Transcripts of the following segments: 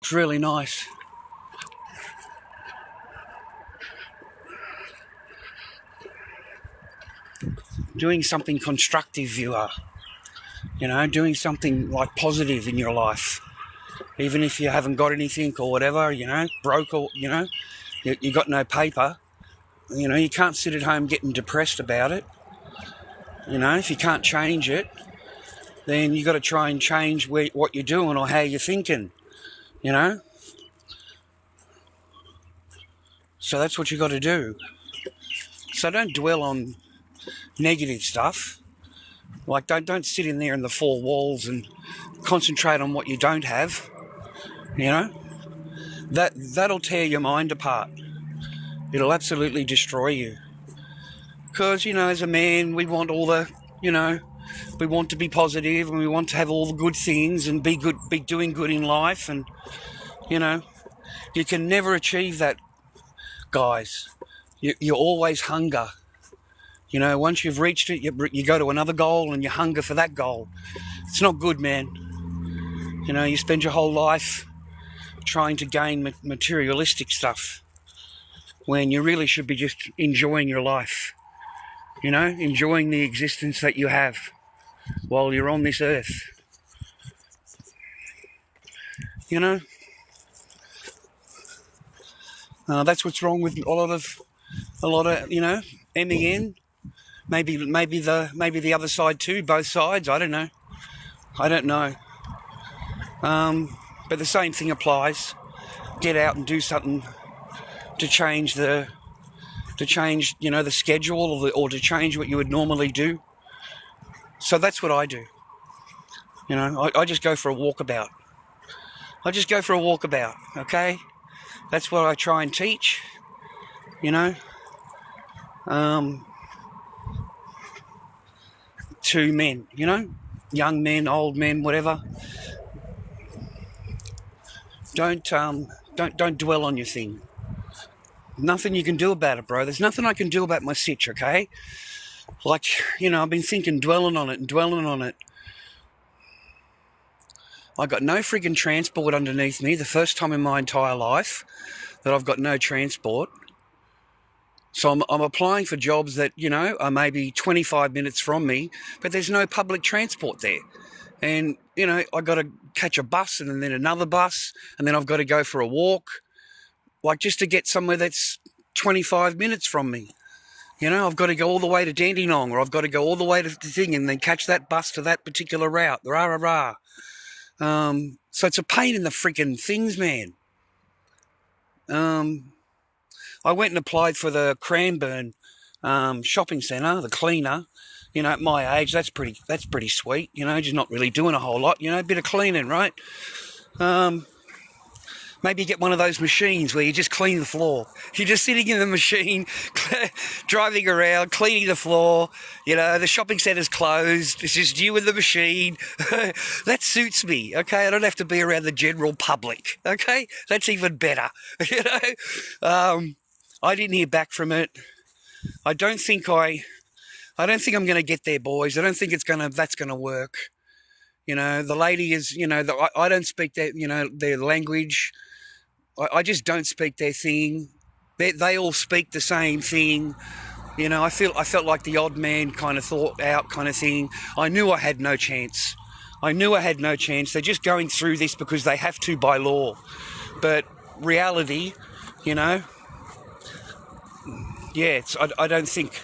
It's really nice. Doing something constructive, you are. You know, doing something like positive in your life. Even if you haven't got anything or whatever, you know, broke or, you know, you got no paper. You know, you can't sit at home getting depressed about it. You know, if you can't change it, then you got to try and change what you're doing or how you're thinking, you know. So that's what you got to do. So don't dwell on negative stuff. Like, don't sit in there in the four walls and concentrate on what you don't have, you know. That'll tear your mind apart. It'll absolutely destroy you. Because, you know, as a man, we want all the, you know, we want to be positive and we want to have all the good things and be doing good in life. And, you know, you can never achieve that, guys. You always hunger. You know, once you've reached it, you go to another goal and you hunger for that goal. It's not good, man. You know, you spend your whole life trying to gain materialistic stuff when you really should be just enjoying your life. You know, enjoying the existence that you have while you're on this earth. You know, that's what's wrong with a lot of, you know, MEN. Maybe the other side too, both sides. I don't know. But the same thing applies. Get out and do something to change you know, the schedule or to change what you would normally do. So that's what I do. You know, I just go for a walkabout. Okay? That's what I try and teach. You know, to men, you know, young men, old men, whatever. Don't dwell on your thing. Nothing you can do about it, bro. There's nothing I can do about my sitch, okay? Like, you know, I've been thinking, dwelling on it. I got no friggin' transport underneath me. The first time in my entire life that I've got no transport. So I'm applying for jobs that, you know, are maybe 25 minutes from me, but there's no public transport there. And, you know, I got to catch a bus and then another bus, and then I've got to go for a walk, like just to get somewhere that's 25 minutes from me. You know, I've got to go all the way to Dandenong, or I've got to go all the way to the thing and then catch that bus to that particular route. So it's a pain in the freaking things, man. I went and applied for the Cranbourne shopping centre, the cleaner. You know, at my age, that's pretty sweet. You know, just not really doing a whole lot. You know, a bit of cleaning, right? Maybe get one of those machines where you just clean the floor. You're just sitting in the machine, driving around, cleaning the floor. You know, the shopping centre's closed. It's just you and the machine. That suits me, okay? I don't have to be around the general public, okay? That's even better, you know? I didn't hear back from it. I don't think I'm going to get there, boys. I don't think that's going to work. You know, the lady is, you know, I don't speak their language. I just don't speak their thing. They all speak the same thing. You know, I felt like the odd man kind of thought out kind of thing. I knew I had no chance. They're just going through this because they have to by law. But reality, you know, yeah, I don't think.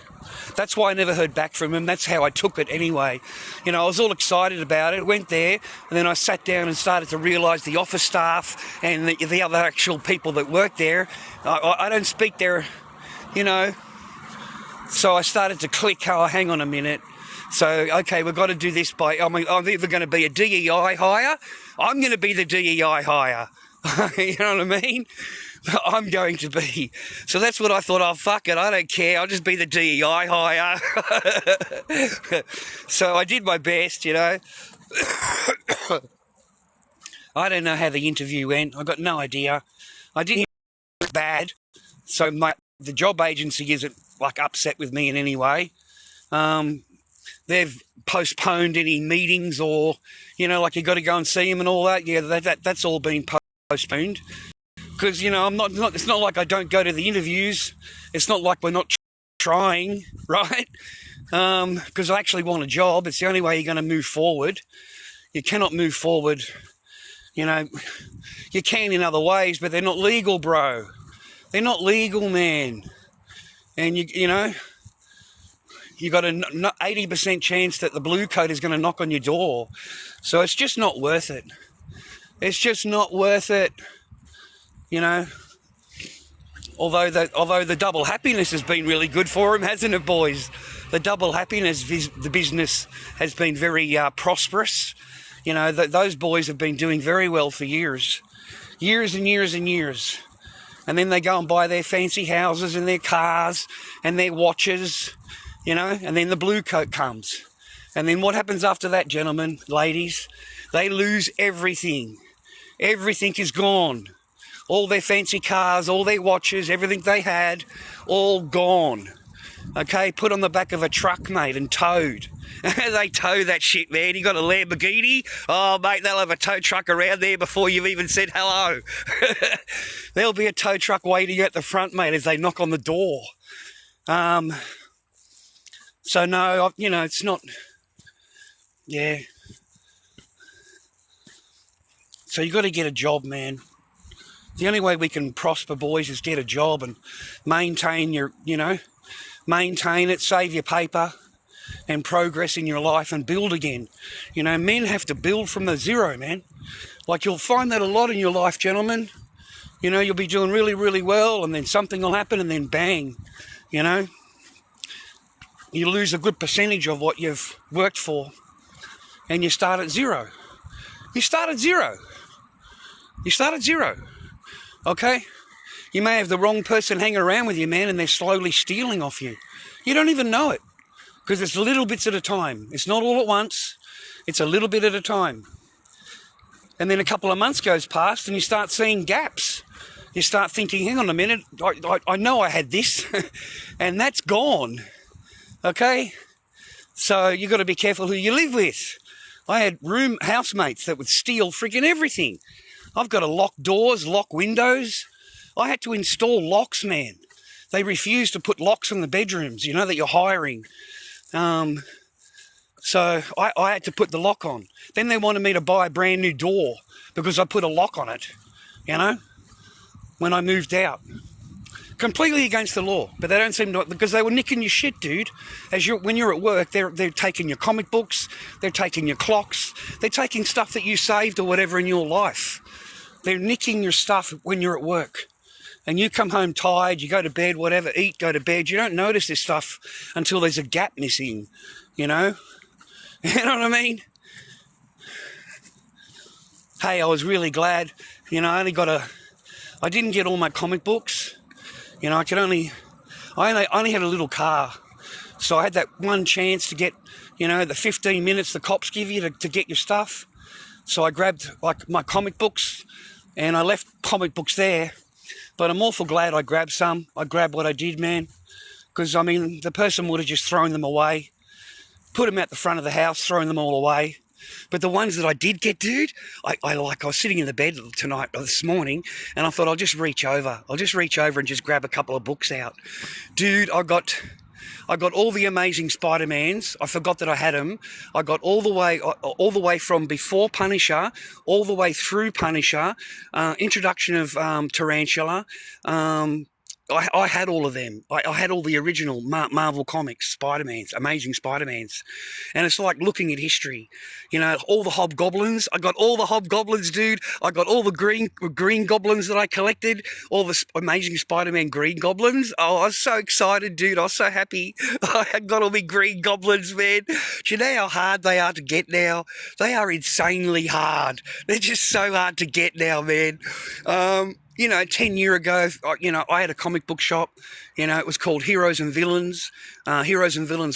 That's why I never heard back from him. That's how I took it anyway. You know, I was all excited about it, went there, and then I sat down and started to realise the office staff and the other actual people that work there, I don't speak their, you know. So I started to click, oh, hang on a minute. So, okay, we've got to do this I'm either going to be a DEI hire, I'm going to be the DEI hire. You know what I mean? I'm going to be. So that's what I thought, oh, fuck it, I don't care, I'll just be the DEI hire. So I did my best, you know. I don't know how the interview went. I got no idea. I didn't hear it was bad. So the job agency isn't, like, upset with me in any way. They've postponed any meetings or, you know, like you got to go and see them and all that. Yeah, that's all been postponed. postponed. Because, I'm not, it's not like I don't go to the interviews. It's not like we're not trying, right? Because I actually want a job. It's the only way you're going to move forward. You cannot move forward, you can in other ways, but they're not legal, bro. They're not legal, man. And, you got an 80% chance that the blue coat is going to knock on your door. So it's just not worth it. It's just not worth it. Although the double happiness has been really good for him, hasn't it, boys? The double happiness, the business has been very prosperous. Those boys have been doing very well for years and years and years. And then they go and buy their fancy houses and their cars and their watches, and then the blue coat comes. And then what happens after that, gentlemen, ladies? They lose everything. Everything is gone. All their fancy cars, all their watches, everything they had, all gone. Okay, put on the back of a truck, mate, and towed. They tow that shit, man. You got a Lamborghini? Oh, mate, they'll have a tow truck around there before you've even said hello. There'll be a tow truck waiting at the front, mate, as they knock on the door. So, no, it's not... Yeah. So you got to get a job, man. The only way we can prosper, boys, is get a job and maintain maintain it, save your paper, and progress in your life and build again. Men have to build from the zero, man. Like, you'll find that a lot in your life, gentlemen. You'll be doing really, really well, and then something will happen, and then bang, you lose a good percentage of what you've worked for, and you start at zero. You start at zero. Okay? You may have the wrong person hanging around with you, man, and they're slowly stealing off you. You don't even know it, because it's little bits at a time. It's not all at once. It's a little bit at a time. And then a couple of months goes past, and you start seeing gaps. You start thinking, hang on a minute, I know I had this, and that's gone. Okay? So you got to be careful who you live with. I had housemates that would steal freaking everything. I've got to lock doors, lock windows. I had to install locks, man. They refuse to put locks in the bedrooms, that you're hiring. So I had to put the lock on. Then they wanted me to buy a brand new door because I put a lock on it, when I moved out. Completely against the law, but they don't seem to, because they were nicking your shit, dude. When you're at work, they're taking your comic books, they're taking your clocks, they're taking stuff that you saved or whatever in your life. They're nicking your stuff when you're at work. And you come home tired, you go to bed, whatever, eat, go to bed. You don't notice this stuff until there's a gap missing, You know what I mean? Hey, I was really glad, I didn't get all my comic books. I only had a little car. So I had that one chance to get, the 15 minutes the cops give you to get your stuff. So I grabbed, my comic books, and I left comic books there. But I'm awful glad I grabbed some. I grabbed what I did, man. Because, the person would have just thrown them away. Put them at the front of the house, thrown them all away. But the ones that I did get, dude, I was sitting in the bed this morning, and I thought I'll just reach over and just grab a couple of books out. Dude, I got all the Amazing Spider-Mans. I forgot that I had them. I got all the way from before Punisher, all the way through Punisher, introduction of Tarantula. I had all of them. I had all the original Marvel Comics Spider-Mans, Amazing Spider-Mans. And it's like looking at history. All the hobgoblins. I got all the hobgoblins, dude. I got all the green goblins that I collected. All the Amazing Spider-Man green goblins. Oh, I was so excited, dude. I was so happy. I got all the green goblins, man. Do you know how hard they are to get now? They are insanely hard. They're just so hard to get now, man. 10 years ago, I had a comic book shop. It was called Heroes and Villains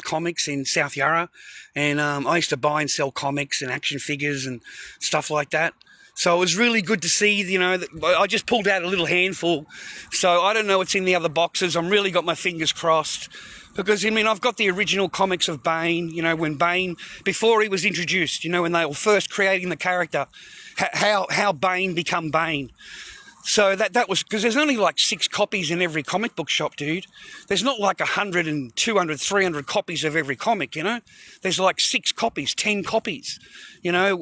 Comics in South Yarra. And I used to buy and sell comics and action figures and stuff like that. So it was really good to see, you know, that I just pulled out a little handful. So I don't know what's in the other boxes. I'm really got my fingers crossed. Because, I mean, I've got the original comics of Bane, you know, when Bane, before he was introduced, you know, when they were first creating the character, how Bane become Bane. So that was, because there's only like 6 copies in every comic book shop, dude. There's not like 100 and 200, 300 copies of every comic, you know. There's like 6 copies, 10 copies. You know,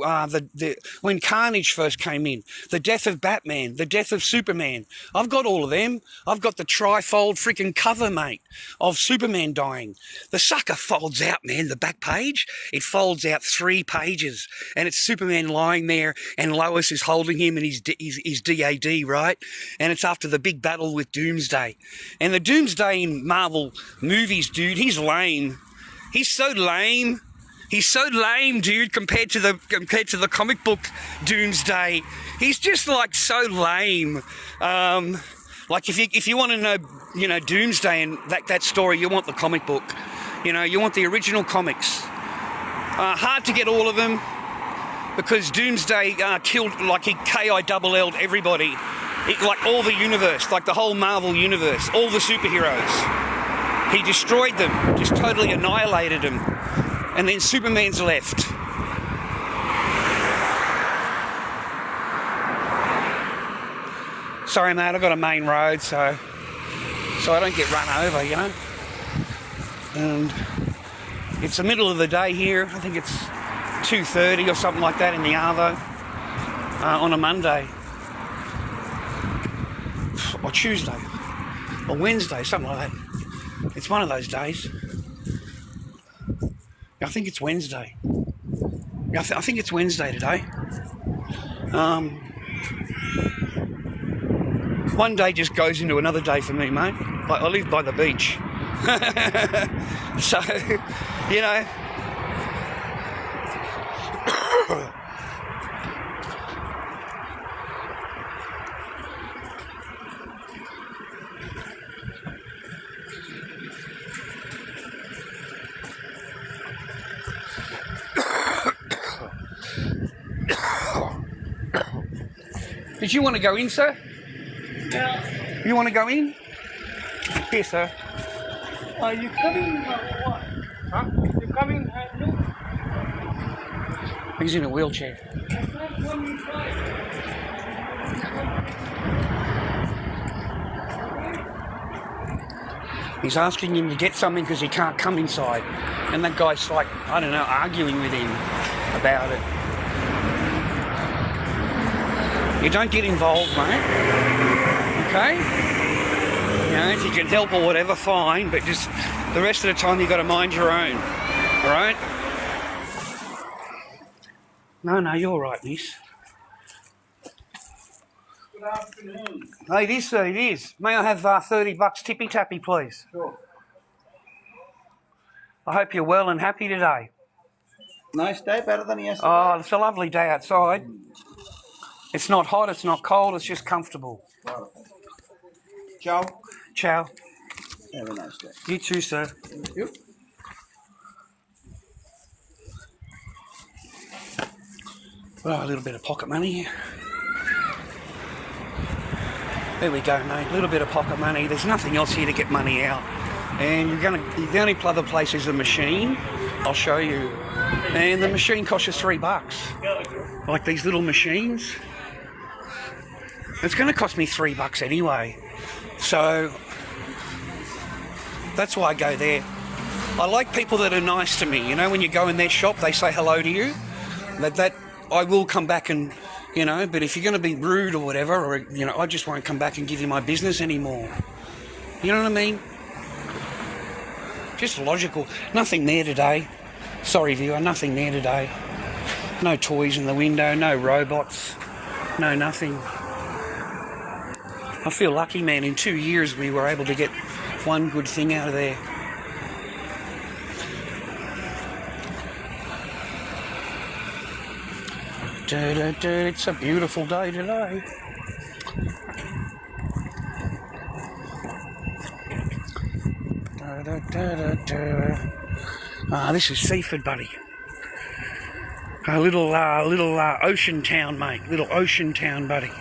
when Carnage first came in, the death of Batman, the death of Superman. I've got all of them. I've got the trifold freaking cover, mate, of Superman dying. The sucker folds out, man, the back page. It folds out 3 pages, and it's Superman lying there, and Lois is holding him, and he's DAD, right? And it's after the big battle with Doomsday. And the Doomsday in Marvel movies, dude, he's lame. He's so lame. He's so lame, dude, compared to the comic book Doomsday. He's just like so lame. Like if you want to know, you know, Doomsday and that story, you want the comic book. You know, you want the original comics. Hard to get all of them because Doomsday killed, like he KILL'd everybody. Like all the universe, like the whole Marvel universe, all the superheroes. He destroyed them, just totally annihilated them. And then Superman's left. Sorry, mate, I've got a main road, so I don't get run over, you know. And it's the middle of the day here. I think it's 2:30 or something like that in the Arvo on a Monday. Or Tuesday. Or Wednesday, something like that. It's one of those days. I think it's Wednesday. I think it's Wednesday today. One day just goes into another day for me, mate. Like, I live by the beach. So, you know. Did you want to go in, sir? Yeah. You want to go in? Here, sir. Are you coming or what? Huh? You coming and look? He's in a wheelchair. He's asking him to get something because he can't come inside. And that guy's like, I don't know, arguing with him about it. You don't get involved, mate. Okay? You know, if you can help or whatever, fine, but just the rest of the time you've got to mind your own. Alright? No, you're all right, miss. Good afternoon. Hey, it is, sir, it is. May I have $30 tippy tappy, please? Sure. I hope you're well and happy today. Nice day, better than yesterday. Oh, it's a lovely day outside. It's not hot, it's not cold, it's just comfortable. Wow. Ciao. Ciao. Have a nice day. You too, sir. Thank you. Oh, a little bit of pocket money. There we go, mate. A little bit of pocket money. There's nothing else here to get money out. And the only other place is the machine. I'll show you. And the machine costs you $3. Like these little machines. It's going to cost me $3 anyway. So that's why I go there. I like people that are nice to me. You know, when you go in their shop, they say hello to you. That I will come back and, you know, but if you're going to be rude or whatever, or, you know, I just won't come back and give you my business anymore. You know what I mean? Just logical. Nothing there today. Sorry, viewer, nothing there today. No toys in the window, no robots, no nothing. I feel lucky, man. In 2 years, we were able to get one good thing out of there. It's a beautiful day today. This is Seaford, buddy. A little ocean town, mate. Little ocean town, buddy.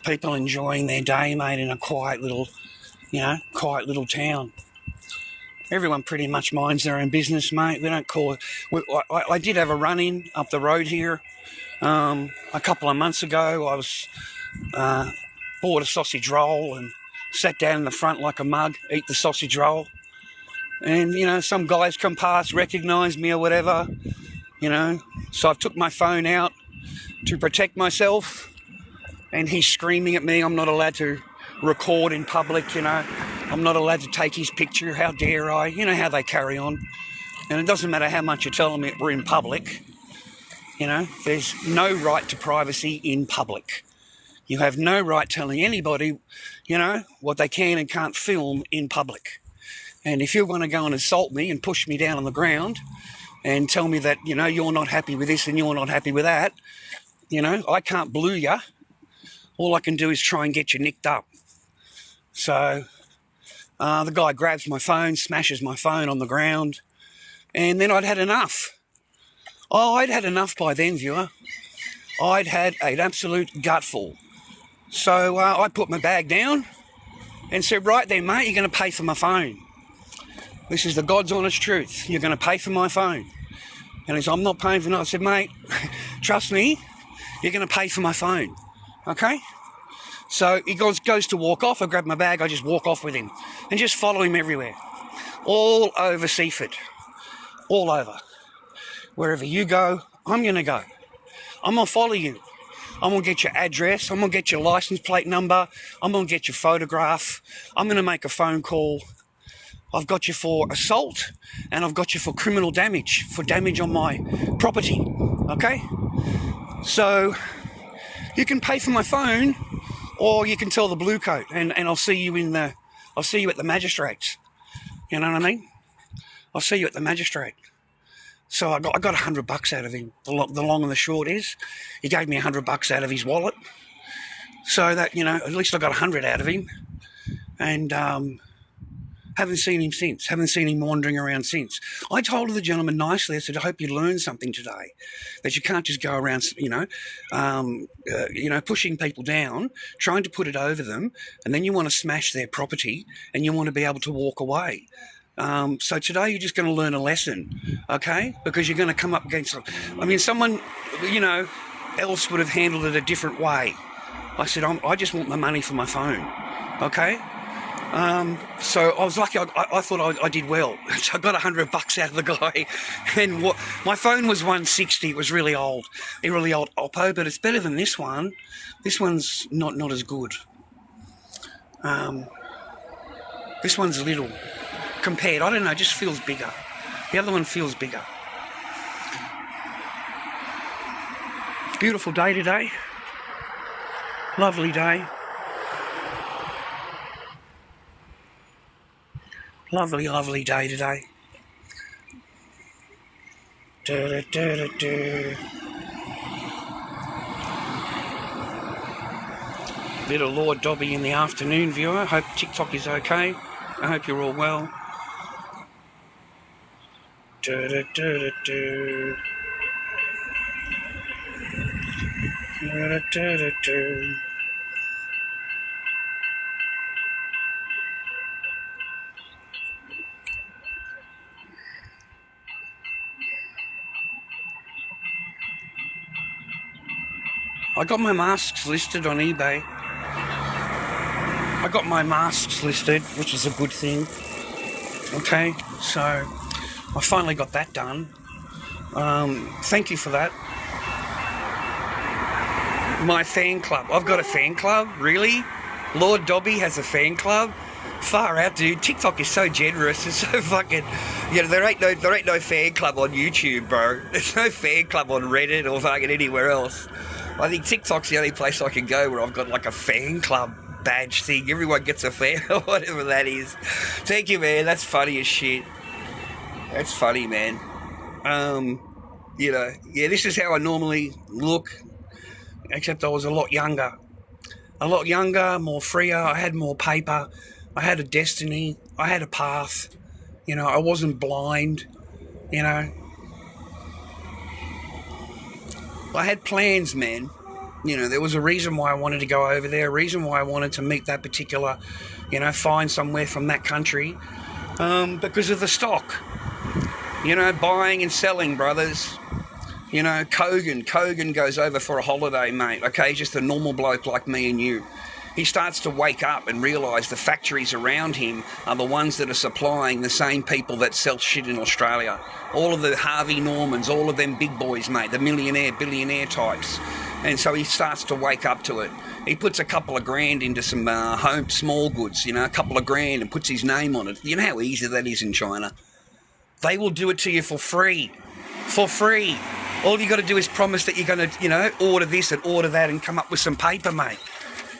People enjoying their day, mate, in a quiet little, quiet little town. Everyone pretty much minds their own business, mate. We don't call it. I did have a run-in up the road here a couple of months ago. I was bought a sausage roll and sat down in the front like a mug, eat the sausage roll. And, some guys come past, recognise me or whatever, So I've took my phone out to protect myself, and he's screaming at me. I'm not allowed to record in public, I'm not allowed to take his picture. How dare I? You know how they carry on. And it doesn't matter how much you're telling me we're in public. There's no right to privacy in public. You have no right telling anybody, what they can and can't film in public. And if you're going to go and assault me and push me down on the ground and tell me that, you're not happy with this and you're not happy with that, I can't blue you. All I can do is try and get you nicked up. So the guy grabs my phone, smashes my phone on the ground, and then I'd had enough. Oh, I'd had enough by then, viewer. I'd had an absolute gutful. So I put my bag down and said, right then, mate, you're going to pay for my phone. This is the God's honest truth. You're going to pay for my phone. And he said, I'm not paying for it. I said, mate, trust me, you're going to pay for my phone. Okay? So he goes to walk off. I grab my bag. I just walk off with him and just follow him everywhere. All over Seaford. All over. Wherever you go, I'm going to go. I'm going to follow you. I'm going to get your address. I'm going to get your license plate number. I'm going to get your photograph. I'm going to make a phone call. I've got you for assault, and I've got you for criminal damage, for damage on my property. Okay? So you can pay for my phone, or you can tell the blue coat, and I'll see you at the magistrate's. You know what I mean? I'll see you at the magistrate. So I got $100 out of him. The long and the short is, he gave me $100 out of his wallet. So that, at least I got 100 out of him. And haven't seen him since. Haven't seen him wandering around since. I told the gentleman nicely, I said, I hope you learned something today. That you can't just go around, pushing people down, trying to put it over them, and then you want to smash their property and you want to be able to walk away. So today you're just going to learn a lesson, okay? Because you're going to come up against, someone, else would have handled it a different way. I said, I just want my money for my phone, okay? So I was lucky. I thought I did well. So I got $100 out of the guy, and my phone was $160. It was really old Oppo, but it's better than this one. This one's not as good. This one's little compared. I don't know. It just feels bigger. The other one feels bigger. Beautiful day today. Lovely day. Lovely, lovely day today. Bit of Lord Dobby in the afternoon, viewer. Hope TikTok is okay. I hope you're all well. I got my masks listed on eBay. I got my masks listed, which is a good thing. Okay, so I finally got that done. Thank you for that. My fan club. I've got a fan club, really? Lord Dobby has a fan club? Far out, dude. TikTok is so generous. It's so fucking... there ain't no fan club on YouTube, bro. There's no fan club on Reddit or fucking anywhere else. I think TikTok's the only place I can go where I've got like a fan club badge thing. Everyone gets a fan or whatever that is. Thank you, man. That's funny as shit. That's funny, man. This is how I normally look, except I was a lot younger. More freer. I had more paper. I had a destiny. I had a path. You know, I wasn't blind. You know, I had plans, man. You know, there was a reason why I wanted to go over there, a reason why I wanted to meet that particular, you know, find somewhere from that country, because of the stock. You know, buying and selling, brothers. You know, Kogan goes over for a holiday, mate. Okay, just a normal bloke like me and you. He starts to wake up and realise the factories around him are the ones that are supplying the same people that sell shit in Australia. All of the Harvey Normans, all of them big boys, mate, the millionaire, billionaire types. And so he starts to wake up to it. He puts a couple of grand into some home small goods, you know, a couple of grand, and puts his name on it. You know how easy that is in China? They will do it to you for free. For free. All you got to do is promise that you're going to, you know, order this and order that and come up with some paper, mate.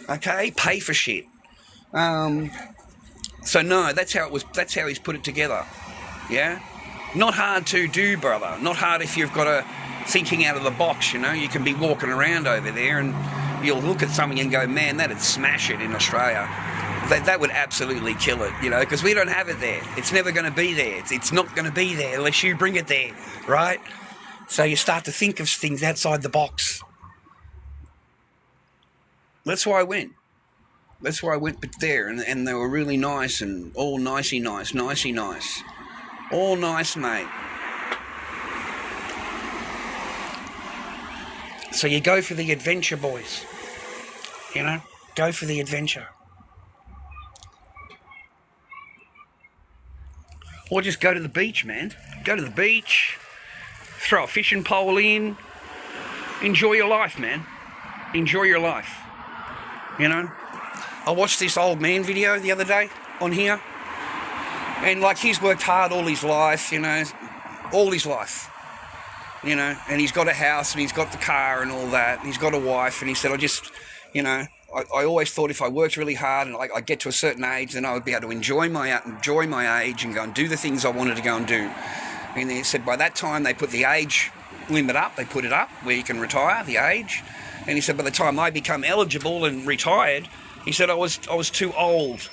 Okay, pay for shit. So no, that's how it was. That's how he's put it together. Yeah, not hard to do, brother. Not hard if you've got a thinking out of the box. You know, you can be walking around over there and you'll look at something and go, man, that'd smash it in Australia. That would absolutely kill it. You know, because we don't have it there. It's never going to be there. It's not going to be there unless you bring it there, right? So you start to think of things outside the box. That's why I went. That's why I went there, and they were really nice and all nicey nice. All nice, mate. So you go for the adventure, boys. You know, go for the adventure. Or just go to the beach, man. Go to the beach, throw a fishing pole in, enjoy your life, man. Enjoy your life. You know, I watched this old man video the other day on here, and like he's worked hard all his life, you know, all his life, you know, and he's got a house and he's got the car and all that, and he's got a wife, and he said, I just, you know, I always thought if I worked really hard and I get to a certain age, then I would be able to enjoy my age and go and do the things I wanted to go and do. And he said by that time they put the age limit up, they put it up where you can retire, the age. And he said by the time I become eligible and retired, he said I was too old,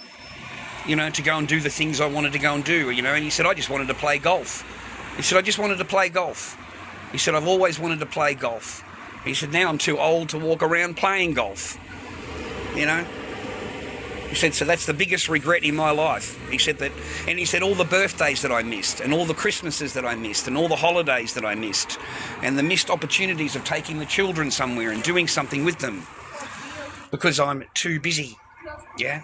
you know, to go and do the things I wanted to go and do, you know. And he said I just wanted to play golf. He said I just wanted to play golf. He said I've always wanted to play golf. He said now I'm too old to walk around playing golf, you know. He said, so that's the biggest regret in my life. He said that, and he said all the birthdays that I missed, and all the Christmases that I missed, and all the holidays that I missed, and the missed opportunities of taking the children somewhere and doing something with them, because I'm too busy, yeah?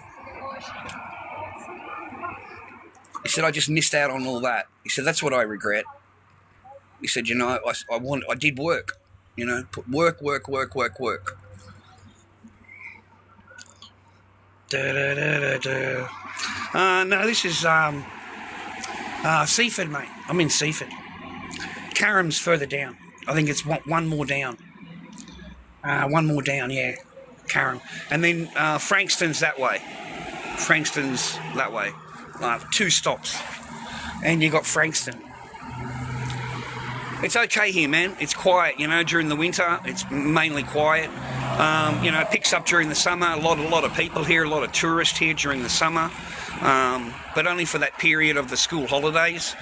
He said, I just missed out on all that. He said, that's what I regret. He said, you know, I did work, you know, put work. No, this is Seaford, mate. I'm in Seaford. Carram's further down. I think it's one more down. One more down, yeah. Carram. And then Frankston's that way. Frankston's that way. 2 stops. And you got Frankston. It's okay here, man. It's quiet, you know, during the winter. It's mainly quiet. You know, it picks up during the summer. A lot of people here, a lot of tourists here during the summer. But only for that period of the school holidays.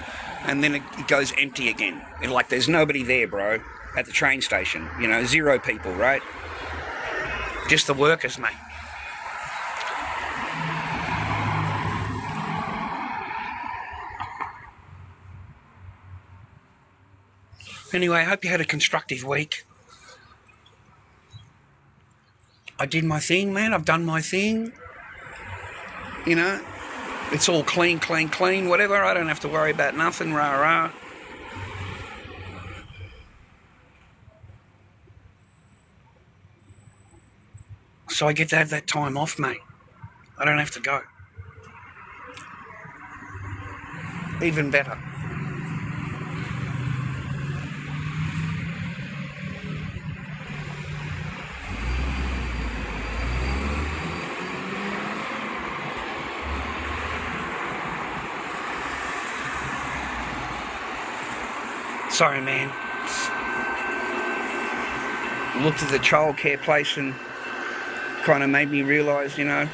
And then it goes empty again. And like there's nobody there, bro, at the train station. You know, 0 people, right? Just the workers, mate. Anyway, I hope you had a constructive week. I did my thing, man. I've done my thing. You know, it's all clean, whatever. I don't have to worry about nothing, rah. So I get to have that time off, mate. I don't have to go. Even better. Sorry, man. Looked at the childcare place and kind of made me realise, you know,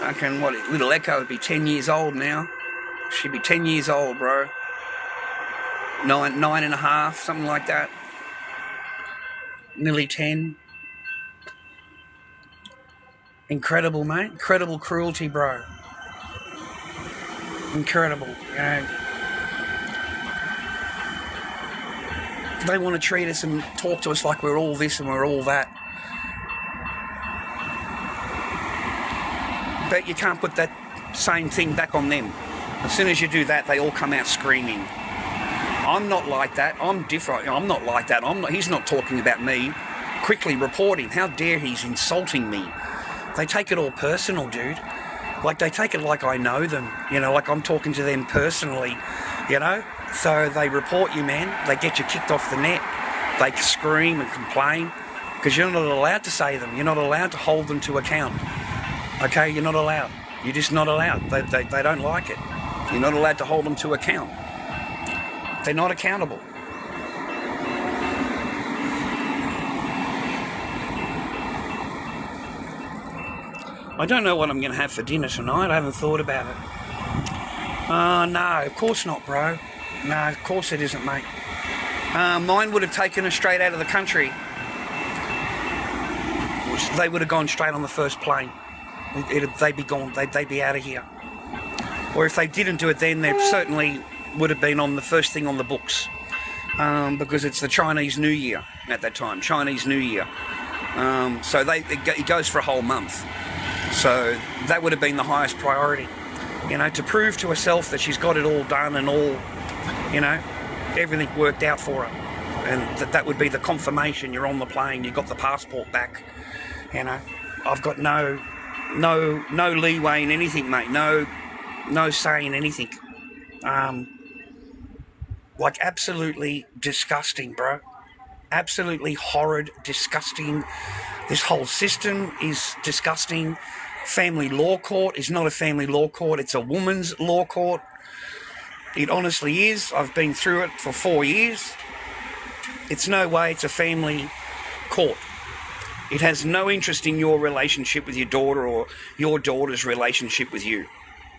little Echo would be 10 years old now. She'd be 10 years old, bro. 9.5, something like that. Nearly 10. Incredible, mate. Incredible cruelty, bro. Incredible, you know. They want to treat us and talk to us like we're all this and we're all that. But you can't put that same thing back on them. As soon as you do that, they all come out screaming. I'm not like that. I'm different. I'm not like that. He's not talking about me. Quickly reporting. How dare he's insulting me. They take it all personal, dude. Like, they take it like I know them. You know, like I'm talking to them personally, you know. So they report you, man. They get you kicked off the net. They scream and complain because you're not allowed to say them. You're not allowed to hold them to account. Okay, you're not allowed. You're just not allowed. They don't like it. You're not allowed to hold them to account. They're not accountable. I don't know what I'm going to have for dinner tonight. I haven't thought about it. No, of course not, bro. No, of course it isn't, mate. Mine would have taken us straight out of the country. They would have gone straight on the first plane. They'd be gone. They'd be out of here. Or if they didn't do it then, they certainly would have been on the first thing on the books. Because it's the Chinese New Year at that time. Chinese New Year. So it goes for a whole month. So that would have been the highest priority. You know, to prove to herself that she's got it all done and all, you know, everything worked out for her. And that would be the confirmation you're on the plane, you got the passport back. You know, I've got no leeway in anything, mate. No say in anything. Like, absolutely disgusting, bro. Absolutely horrid, disgusting. This whole system is disgusting. Family law court is not a family law court. It's a woman's law court. It honestly is. I've been through it for 4 years. It's no way it's a family court. It has no interest in your relationship with your daughter or your daughter's relationship with you.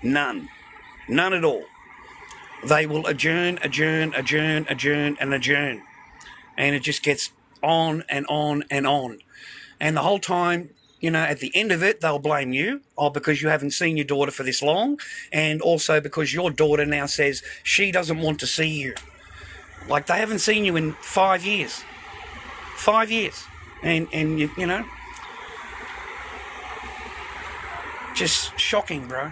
None. None at all. They will adjourn. And it just gets on and on and on. And the whole time, you know, at the end of it, they'll blame you. Oh, because you haven't seen your daughter for this long. And also because your daughter now says she doesn't want to see you. Like, they haven't seen you in 5 years. 5 years. And you know, just shocking, bro.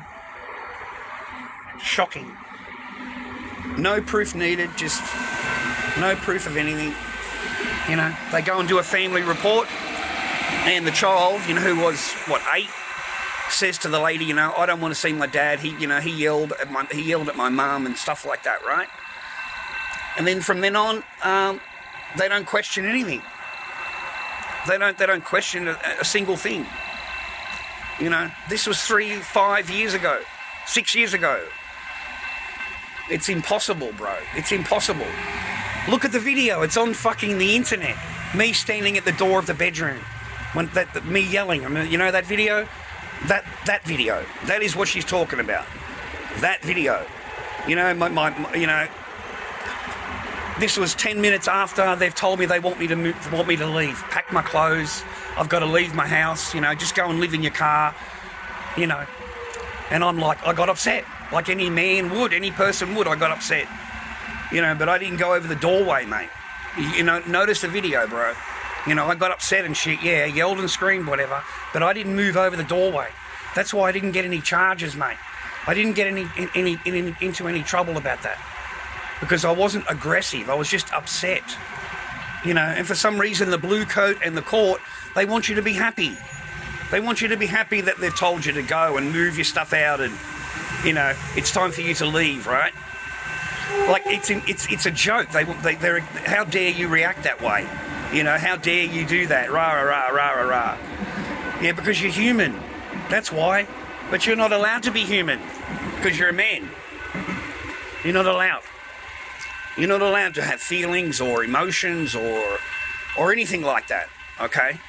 Shocking. No proof needed, just no proof of anything. You know, they go and do a family report, and the child, you know, who was, 8, says to the lady, you know, I don't want to see my dad. He yelled at my mum and stuff like that, right? And then from then on, they don't question anything. They don't question a single thing. You know, this was 3, 5 years ago, 6 years ago. It's impossible, bro. It's impossible. Look at the video. It's on fucking the internet. Me standing at the door of the bedroom. Me yelling. I mean, you know that video? That video. That is what she's talking about. That video. You know, you know, this was 10 minutes after they've told me they want me to leave. Pack my clothes. I've got to leave my house. You know, just go and live in your car. You know. And I'm like, I got upset. Like any man would, any person would, I got upset. You know, but I didn't go over the doorway, mate. You know, notice the video, bro. You know, I got upset and shit, yeah, yelled and screamed, whatever, but I didn't move over the doorway. That's why I didn't get any charges, mate. I didn't get into any trouble about that. Because I wasn't aggressive, I was just upset. You know, and for some reason the blue coat and the court, they want you to be happy. They want you to be happy that they've told you to go and move your stuff out and, you know, it's time for you to leave, right? Like, it's a joke. They're how dare you react that way? You know, how dare you do that? Rah, rah, rah, rah, rah, rah. Yeah, because you're human. That's why. But you're not allowed to be human because you're a man. You're not allowed. You're not allowed to have feelings or emotions or anything like that, okay?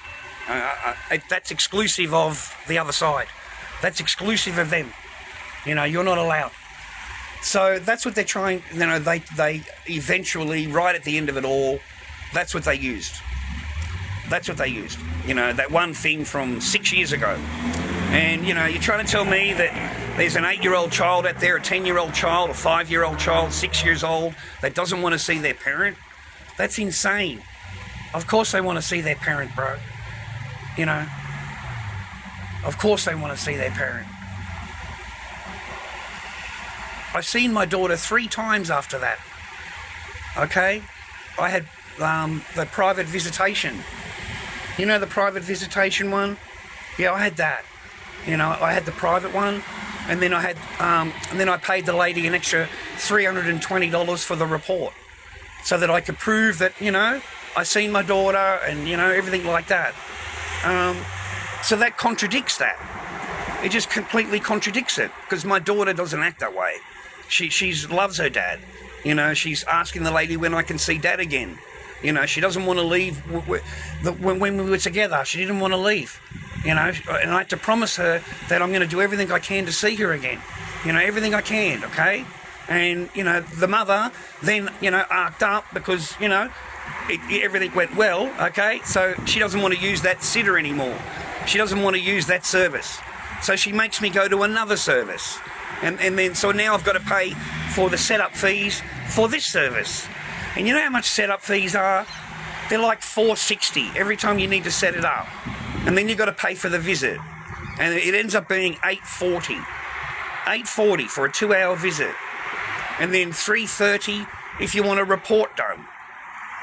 That's exclusive of the other side. That's exclusive of them. You know, you're not allowed. So that's what they're trying, they eventually, right at the end of it all, that's what they used. That's what they used. That one thing from 6 years ago. And, you're trying to tell me that there's an 8-year-old child out there, a 10-year-old child, a 5-year-old child, 6 years old, that doesn't want to see their parent? That's insane. Of course they want to see their parent, bro. Of course they want to see their parent. I've seen my daughter 3 times after that. Okay? I had the private visitation. The private visitation one? Yeah, I had that. I had the private one, and then I paid the lady an extra $320 for the report, so that I could prove that I seen my daughter and everything like that. So that contradicts that. It just completely contradicts it, because my daughter doesn't act that way. She loves her dad. She's asking the lady when I can see dad again. She doesn't want to leave. When we were together, she didn't want to leave. And I had to promise her that I'm going to do everything I can to see her again. Everything I can, okay? And, the mother then, arced up because, everything went well, okay? So she doesn't want to use that sitter anymore. She doesn't want to use that service. So she makes me go to another service. And then, so now I've got to pay for the setup fees for this service. And you know how much setup fees are? They're like $4.60 every time you need to set it up. And then you've got to pay for the visit. And it ends up being $8.40. $8.40 for a 2-hour visit. And then $3.30 if you want a report done.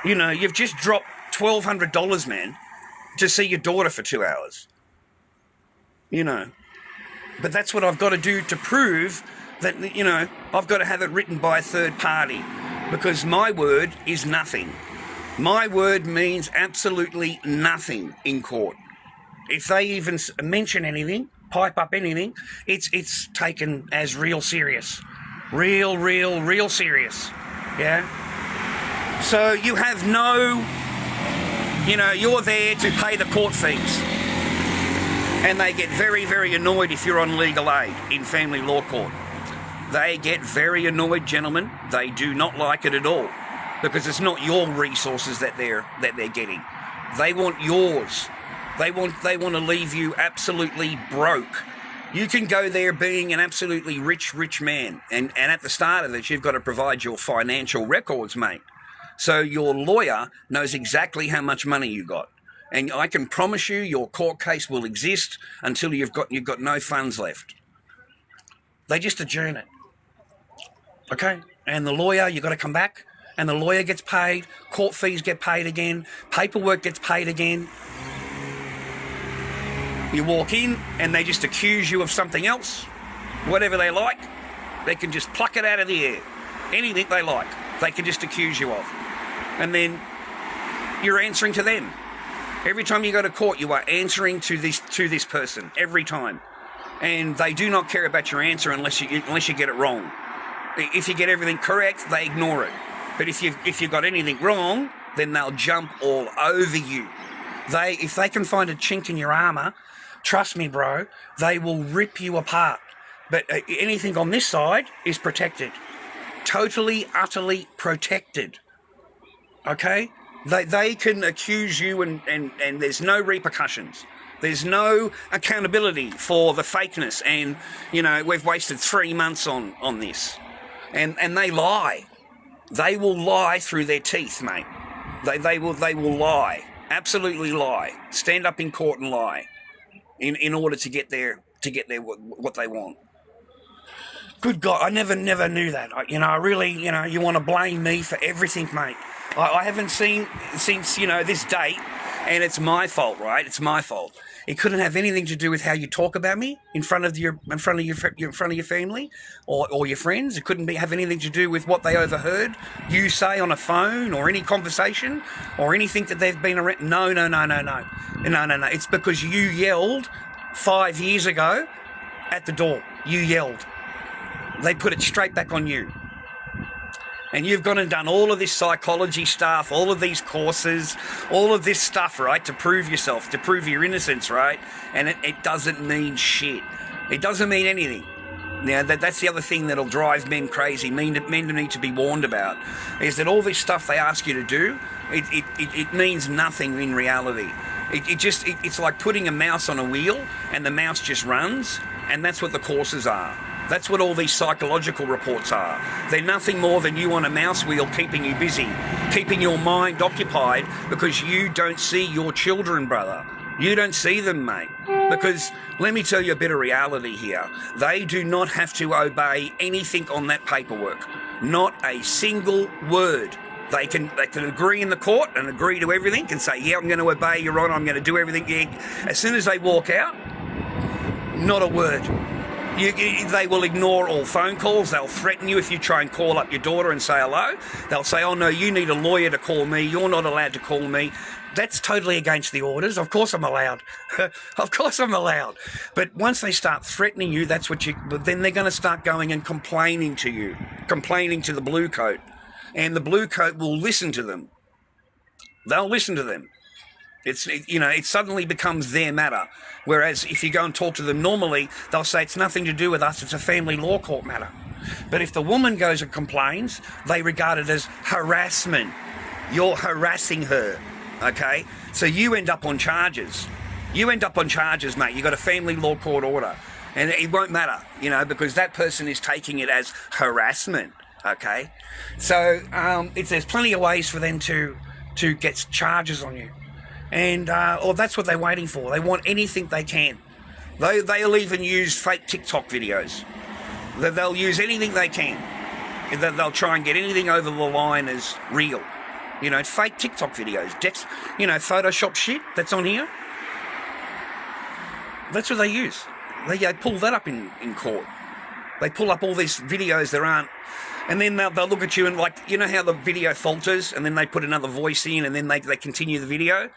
You've just dropped $1,200, man, to see your daughter for 2 hours. But that's what I've got to do to prove that, I've got to have it written by a third party, because my word is nothing. My word means absolutely nothing in court. If they even mention anything, pipe up anything, it's taken as real serious. Real serious. Yeah? So you have you're there to pay the court fees. And they get very, very annoyed if you're on legal aid in family law court. They get very annoyed, gentlemen. They do not like it at all, because it's not your resources that they're getting. They want yours. They want to leave you absolutely broke. You can go there being an absolutely rich man, and at the start of it, you've got to provide your financial records, mate. So your lawyer knows exactly how much money you got. And I can promise you your court case will exist until you've got no funds left. They just adjourn it. Okay? And the lawyer, you've got to come back, and the lawyer gets paid, court fees get paid again, paperwork gets paid again. You walk in and they just accuse you of something else, whatever they like. They can just pluck it out of the air. Anything they like, they can just accuse you of. And then you're answering to them. Every time you go to court, you are answering to this person, every time. And they do not care about your answer unless you get it wrong. If you get everything correct, they ignore it. But if you've got anything wrong, then they'll jump all over you. If they can find a chink in your armour, trust me, bro, they will rip you apart. But anything on this side is protected. Totally, utterly protected. Okay? They can accuse you and there's no repercussions. There's no accountability for the fakeness, and, we've wasted 3 months on this. And they lie. They will lie through their teeth, mate. They will lie. Absolutely lie. Stand up in court and lie. In order to get their what they want. Good God, I never knew that. I really, you want to blame me for everything, mate. I haven't seen since, this date, and it's my fault, right? It's my fault. It couldn't have anything to do with how you talk about me in front of your family or your friends. It couldn't have anything to do with what they overheard you say on a phone or any conversation or anything that they've been around. No. It's because you yelled 5 years ago at the door. You yelled. They put it straight back on you. And you've gone and done all of this psychology stuff, all of these courses, all of this stuff, right, to prove yourself, to prove your innocence, right? And it doesn't mean shit. It doesn't mean anything. Now, that's the other thing that'll drive men crazy, men need to be warned about, is that all this stuff they ask you to do, it means nothing in reality. It's like putting a mouse on a wheel and the mouse just runs, and that's what the courses are. That's what all these psychological reports are. They're nothing more than you on a mouse wheel keeping you busy, keeping your mind occupied, because you don't see your children, brother. You don't see them, mate. Because let me tell you a bit of reality here. They do not have to obey anything on that paperwork. Not a single word. They can agree in the court and agree to everything and say, yeah, I'm going to obey, Your Honour, I'm going to do everything. Yeah. As soon as they walk out, not a word. They will ignore all phone calls. They'll threaten you if you try and call up your daughter and say hello. They'll say, oh no, you need a lawyer to call me. You're not allowed to call me. That's totally against the orders. Of course I'm allowed. Of course I'm allowed. But once they start threatening you, then they're going to start going and complaining to you, complaining to the blue coat. And the blue coat will listen to them. They'll listen to them. It suddenly becomes their matter. Whereas if you go and talk to them normally, they'll say it's nothing to do with us, it's a family law court matter. But if the woman goes and complains, they regard it as harassment. You're harassing her, okay? So you end up on charges. Mate. You got a family law court order. And it won't matter, because that person is taking it as harassment, okay? So there's plenty of ways for them to get charges on you. And or that's what they're waiting for. They want anything they can. They'll even use fake TikTok videos. They'll use anything they can. They'll try and get anything over the line as real. Fake TikTok videos. Photoshop shit that's on here. That's what they use. They pull that up in court. They pull up all these videos that aren't. And then they'll look at you and how the video falters and then they put another voice in and then they continue the video?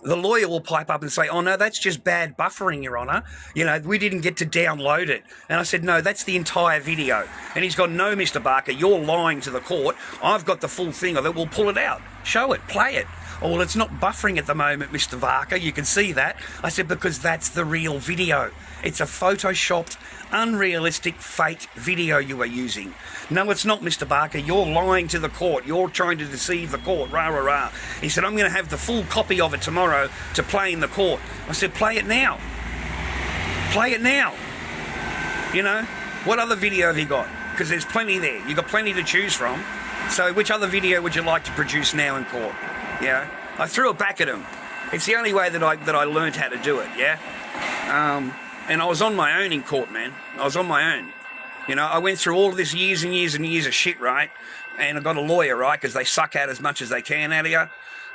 The lawyer will pipe up and say, oh no, that's just bad buffering, Your Honour. We didn't get to download it. And I said, no, that's the entire video. And he's gone, no, Mr. Barker, you're lying to the court. I've got the full thing of it. We'll pull it out. Show it. Play it. Oh, well, it's not buffering at the moment, Mr. Barker. You can see that. I said, because that's the real video. It's a photoshopped, unrealistic, fake video you are using. No, it's not, Mr. Barker. You're lying to the court. You're trying to deceive the court. Rah, rah, rah. He said, I'm going to have the full copy of it tomorrow to play in the court. I said, play it now. Play it now. What other video have you got? Because there's plenty there. You've got plenty to choose from. So which other video would you like to produce now in court? Yeah, I threw it back at him. It's the only way that I learned how to do it, yeah? And I was on my own in court, man. I was on my own. I went through all of this years and years and years of shit, right? And I got a lawyer, right? Because they suck out as much as they can out of you.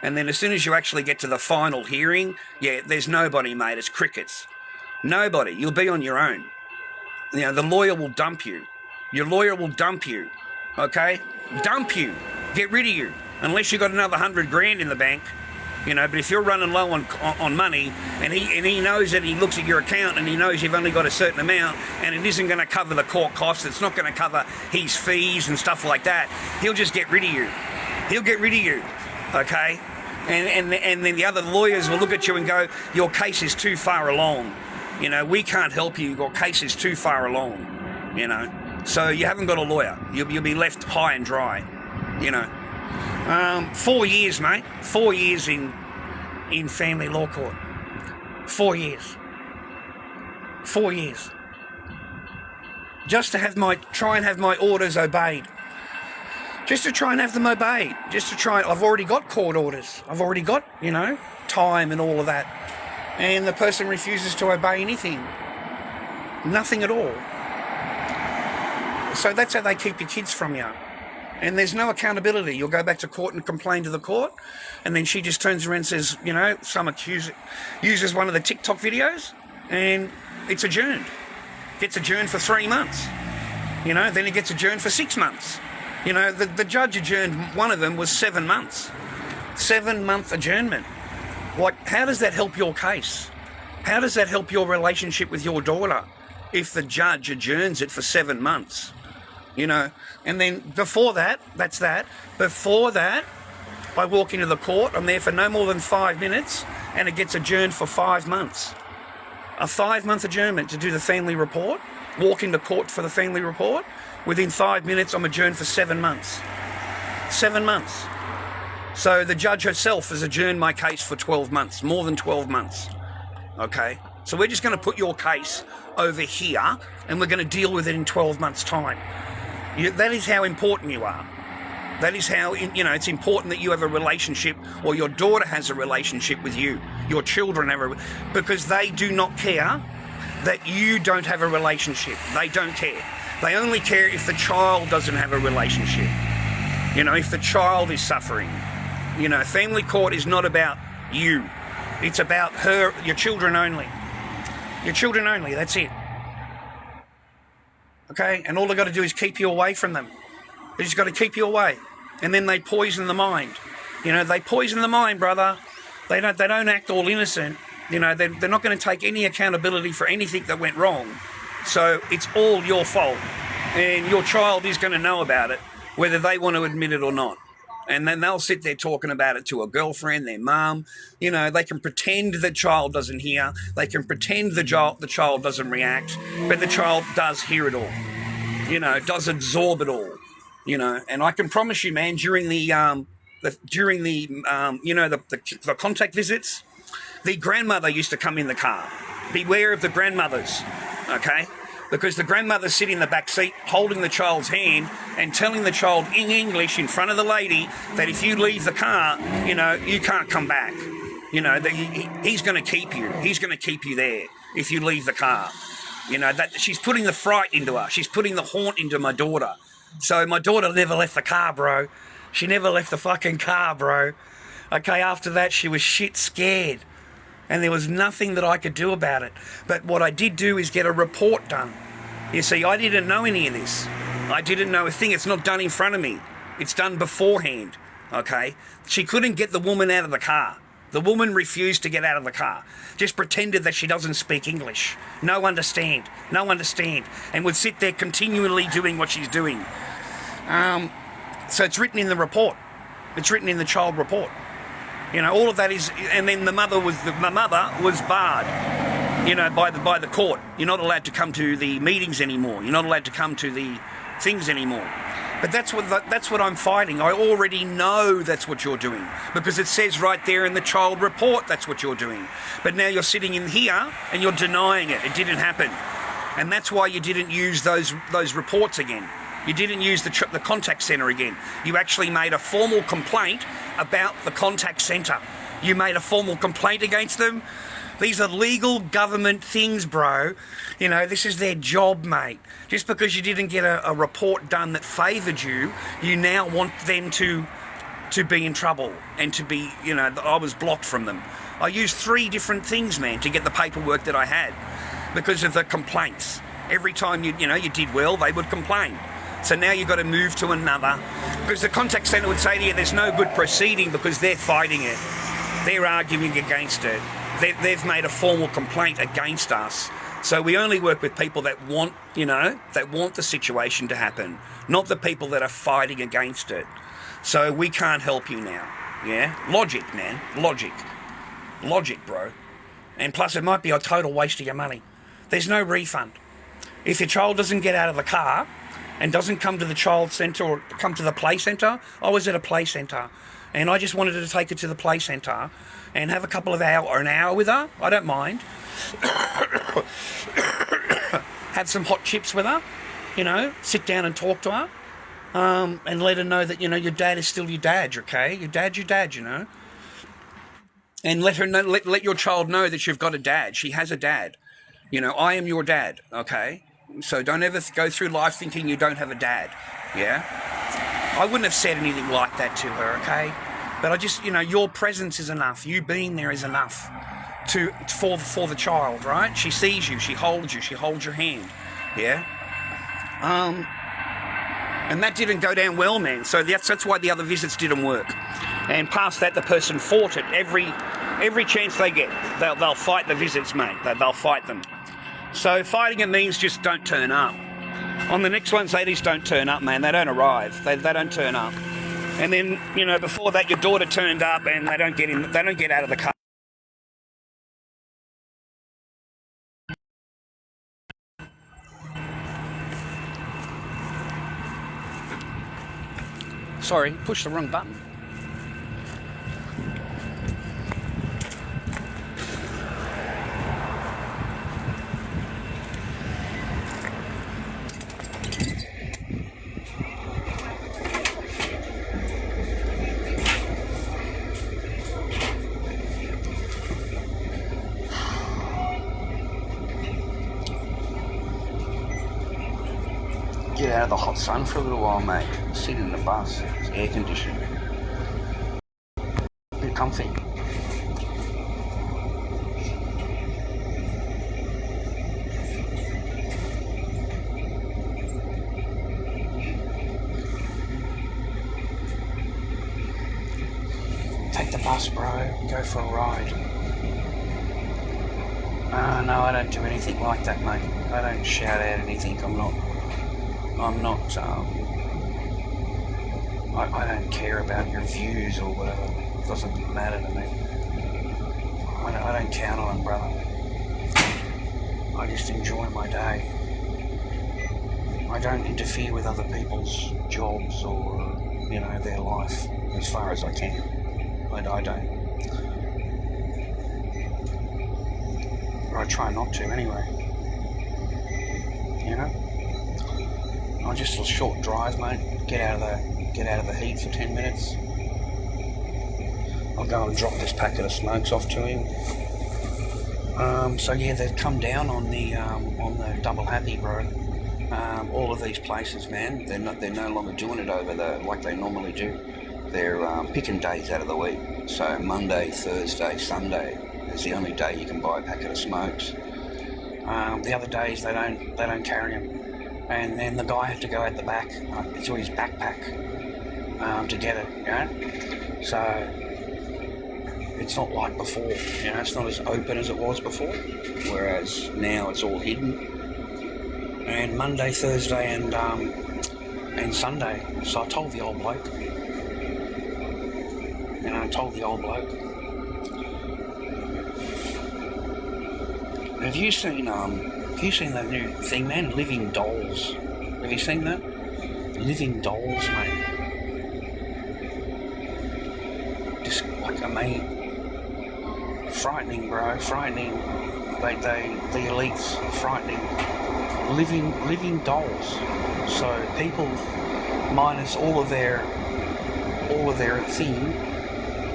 And then as soon as you actually get to the final hearing, yeah, there's nobody, mate. It's crickets. Nobody. You'll be on your own. The lawyer will dump you. Your lawyer will dump you, okay? Dump you. Get rid of you. Unless you've got another $100,000 in the bank, but if you're running low on money and he knows that he looks at your account and he knows you've only got a certain amount and it isn't going to cover the court costs, it's not going to cover his fees and stuff like that, he'll just get rid of you. He'll get rid of you, okay? And then the other lawyers will look at you and go, your case is too far along. We can't help you. Your case is too far along, So you haven't got a lawyer. You'll be left high and dry, 4 years, mate. 4 years in family law court. 4 years. 4 years. Just to try and have my orders obeyed. Just to try and have them obeyed. I've already got court orders. I've already got, time and all of that. And the person refuses to obey anything. Nothing at all. So that's how they keep your kids from you. And there's no accountability. You'll go back to court and complain to the court, and then she just turns around and says, some accuser uses one of the TikTok videos, and it's adjourned. Gets adjourned for 3 months. Then it gets adjourned for 6 months. The judge adjourned, one of them was 7 months. 7-month adjournment. How does that help your case? How does that help your relationship with your daughter if the judge adjourns it for 7 months? And then before that, that's that. Before that, I walk into the court, I'm there for no more than 5 minutes, and it gets adjourned for 5 months. A 5-month adjournment to do the family report. walk into court for the family report. Within 5 minutes, I'm adjourned for 7 months. 7 months. So the judge herself has adjourned my case for 12 months, more than 12 months. Okay? So we're just going to put your case over here and we're going to deal with it in 12 months' time. That is how important you are. That is how, it's important that you have a relationship, or your daughter has a relationship with you. Your children have because they do not care that you don't have a relationship. They don't care. They only care if the child doesn't have a relationship. If the child is suffering. Family court is not about you. It's about your children only. Your children only, that's it. Okay? And all they've got to do is keep you away from them. They just got to keep you away. And then they poison the mind. They poison the mind, brother. They don't act all innocent. They're not going to take any accountability for anything that went wrong. So it's all your fault. And your child is going to know about it, whether they want to admit it or not. And then they'll sit there talking about it to a girlfriend, their mum. They can pretend the child doesn't hear. They can pretend the child doesn't react. But the child does hear it all. Does absorb it all. And I can promise you, man, during the contact visits, the grandmother used to come in the car. Beware of the grandmothers, okay? Because the grandmothers sit in the back seat holding the child's hand and telling the child in English in front of the lady that if you leave the car, you can't come back. He's going to keep you. He's going to keep you there if you leave the car. That she's putting the fright into her. She's putting the haunt into my daughter. So my daughter never left the car, bro. She never left the fucking car, bro. Okay, after that, she was shit scared. And there was nothing that I could do about it. But what I did do is get a report done. You see, I didn't know any of this. I didn't know a thing. It's not done in front of me. It's done beforehand, okay? She couldn't get the woman out of the car. The woman refused to get out of the car. Just pretended that she doesn't speak English. No understand. And would sit there continually doing what she's doing. So it's written in the report. It's written in the child report. All of that is, and then my mother was barred, by the court. You're not allowed to come to the meetings anymore. You're not allowed to come to the things anymore. But that's what I'm fighting. I already know that's what you're doing because it says right there in the child report that's what you're doing. But now you're sitting in here and you're denying it. It didn't happen, and that's why you didn't use those reports again. You didn't use the contact centre again. You actually made a formal complaint about the contact centre. You made a formal complaint against them. These are legal government things, bro. This is their job, mate. Just because you didn't get a report done that favoured you, you now want them to be in trouble and to be, I was blocked from them. I used 3 different things, man, to get the paperwork that I had because of the complaints. Every time you did well, they would complain. So now you've got to move to another. Because the contact centre would say to you, there's no good proceeding because they're fighting it. They're arguing against it. They've made a formal complaint against us. So we only work with people that want, that want the situation to happen, not the people that are fighting against it. So we can't help you now. Yeah? Logic, man. Logic, bro. And plus it might be a total waste of your money. There's no refund. If your child doesn't get out of the car and doesn't come to the child centre or come to the play centre, I was at a play centre and I just wanted to take her to the play centre and have a couple of hours or an hour with her. I don't mind. Have some hot chips with her, sit down and talk to her, and let her know that, your dad is still your dad, okay? Your dad's your dad, And let her know, let your child know that you've got a dad. She has a dad. I am your dad, okay? So don't ever go through life thinking you don't have a dad, yeah? I wouldn't have said anything like that to her, okay? But I just, your presence is enough. You being there is enough for the child, right? She sees you, she holds your hand, yeah? And that didn't go down well, man. So that's why the other visits didn't work. And past that, the person fought it. Every chance they get, they'll fight the visits, mate. They'll fight them. So fighting it means just don't turn up. On the next ones, they just don't turn up, man. They don't arrive. They don't turn up. And then, before that, your daughter turned up and they don't get out of the car. Sorry, pushed the wrong button. Get out of the hot sun for a little while, mate. Sit in the bus. It's air conditioned. A bit comfy. Take the bus, bro. Go for a ride. No, I don't do anything like that, mate. I don't shout out anything. I don't care about your views or whatever. It doesn't matter to me. I don't count on them, brother. I just enjoy my day. I don't interfere with other people's jobs or, their life as far as I can. I don't. Or I try not to anyway. Just a short drive, mate. Get out of the heat for 10 minutes. I'll go and drop this packet of smokes off to him. So yeah, they've come down on the double happy, bro. All of these places, man, they're no longer doing it over like they normally do. They're picking days out of the week. So Monday, Thursday, Sunday is the only day you can buy a packet of smokes. The other days they don't carry them. And then the guy had to go at the back to his backpack to get it, So it's not like before, it's not as open as it was before, whereas now it's all hidden. And Monday, Thursday and Sunday. So I told the old bloke. Have you seen that new thing, man? Living dolls. Have you seen that? Living dolls, mate. Just like frightening, bro. Frightening. The elites, frightening. Living dolls. So people minus all of their thing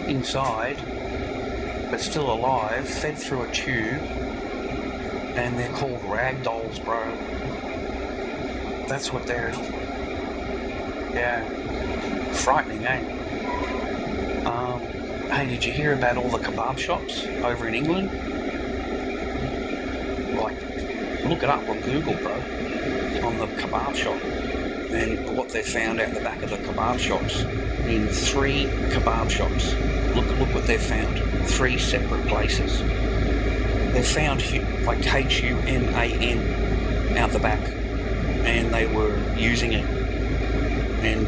inside, but still alive, fed through a tube. And they're called rag dolls, bro. That's what they're... Yeah. Frightening, eh? Hey, did you hear about all the kebab shops over in England? Like, look it up on Google, bro. On the kebab shop. And what they found out the back of the kebab shops. In 3 kebab shops. Look what they've found. 3 separate places. They found like HUMAN out the back, and they were using it. And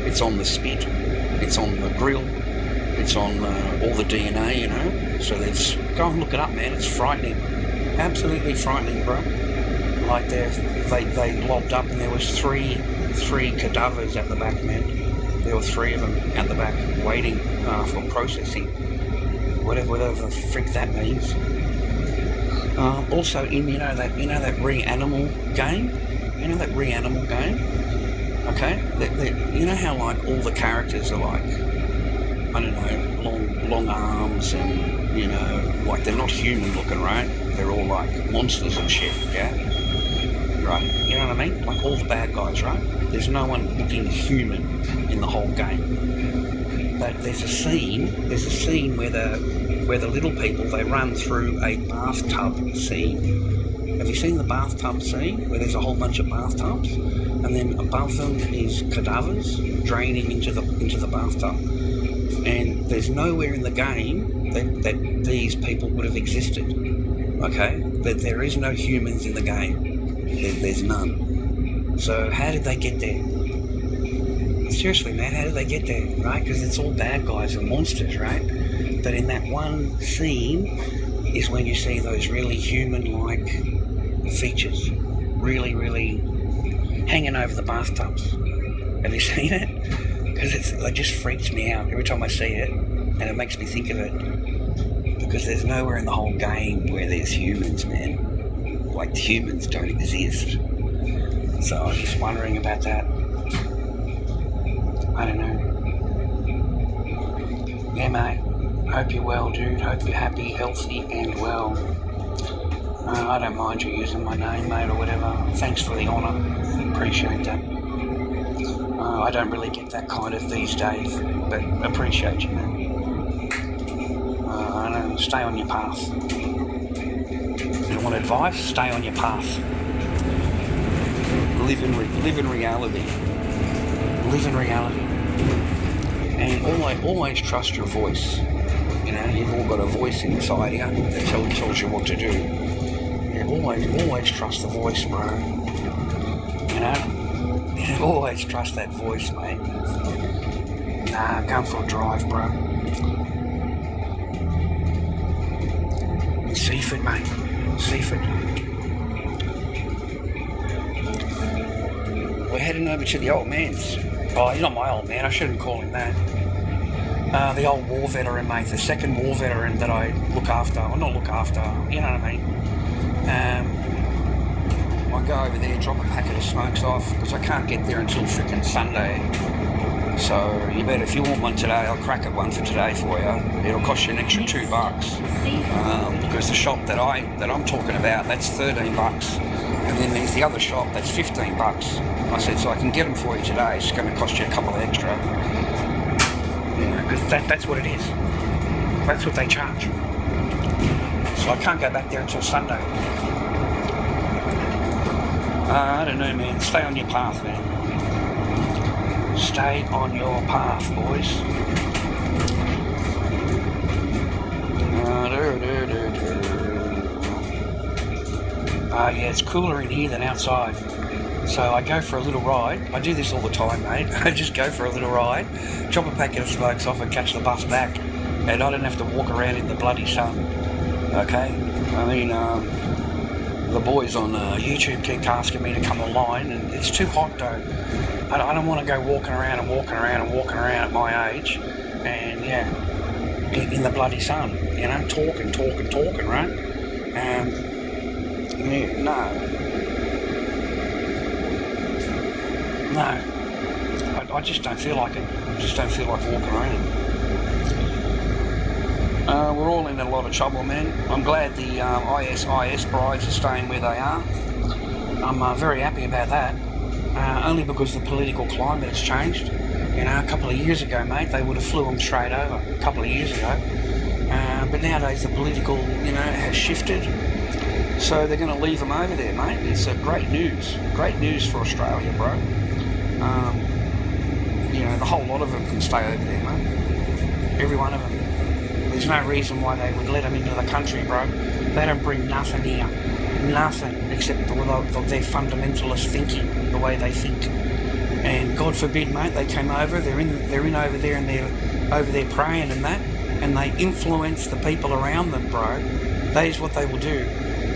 it's on the spit, it's on the grill, it's on all the DNA. So go and look it up, man. It's frightening, absolutely frightening, bro. Like they lobbed up, and there was three cadavers at the back, man. There were 3 of them at the back, waiting for processing, whatever the frick that means. Also, in that Reanimal game, okay? How like all the characters are like, I don't know, long arms and like they're not human looking, right? They're all like monsters and shit, yeah. Right? You know what I mean? Like all the bad guys, right? There's no one looking human in the whole game. But there's a scene where the little people, they run through a bathtub scene. Have you seen the bathtub scene where there's a whole bunch of bathtubs, and then above them is cadavers draining into the bathtub? And there's nowhere in the game that these people would have existed. Okay, that there is no humans in the game. There's none. So how did they get there? Seriously, man, how did they get there, right? Because it's all bad guys and monsters, right? But in that one scene is when you see those really human-like features, really, really hanging over the bathtubs. Have you seen it? because it just freaks me out every time I see it, and it makes me think of it. Because there's nowhere in the whole game where there's humans, man. Like, the humans don't exist. So I was just wondering about that. I don't know. Yeah, mate. Hope you're well, dude. Hope you're happy, healthy, and well. I don't mind you using my name, mate, or whatever. Thanks for the honour. Appreciate that. I don't really get that kind of these days, but appreciate you, man. I don't know, stay on your path. You want advice? Stay on your path. Live in reality. Live in reality. And always trust your voice. You know, you've all got a voice inside you that tells you what to do. Yeah, always trust the voice, bro. You know? Always trust that voice, mate. Nah, go for a drive, bro. Seaford, mate. Seaford. We're heading over to the old man's. Oh, he's not my old man. I shouldn't call him that. The old war veteran, mate. The second war veteran that I look after. Or not look after. You know what I mean? I go over there, drop a packet of smokes off, because I can't get there until frickin' Sunday. So you bet if you want one today, I'll crack at one for today for you. It'll cost you an extra $2. Because the shop that I'm talking about, that's $13. And then there's the other shop that's $15. I said, so I can get them for you today. It's going to cost you a couple extra. Yeah, because that's what it is. That's what they charge. So I can't go back there until Sunday. I don't know, man. Stay on your path, man. Stay on your path, boys. Yeah, it's cooler in here than outside. So I go for a little ride. I do this all the time, mate. I just go for a little ride, drop a packet of smokes off and catch the bus back. And I don't have to walk around in the bloody sun. Okay? I mean, the boys on YouTube keep asking me to come online, and it's too hot, though. I don't want to go walking around at my age, and yeah, in the bloody sun, you know, talking, right? No, I just don't feel like it. I just don't feel like walking around. We're all in a lot of trouble, man. I'm glad the ISIS brides are staying where they are. I'm very happy about that. Only because the political climate has changed. You know, a couple of years ago, mate, they would have flew them straight over. A couple of years ago. But nowadays the political, you know, has shifted. So they're going to leave them over there, mate. It's great news. Great news for Australia, bro. You know, the whole lot of them can stay over there, mate. Every one of them. There's no reason why they would let them into the country, bro. They don't bring nothing here. Nothing except their fundamentalist thinking, the way they think. And God forbid, mate, they came over, they're in over there, and they're over there praying and that, and they influence the people around them, bro. That is what they will do.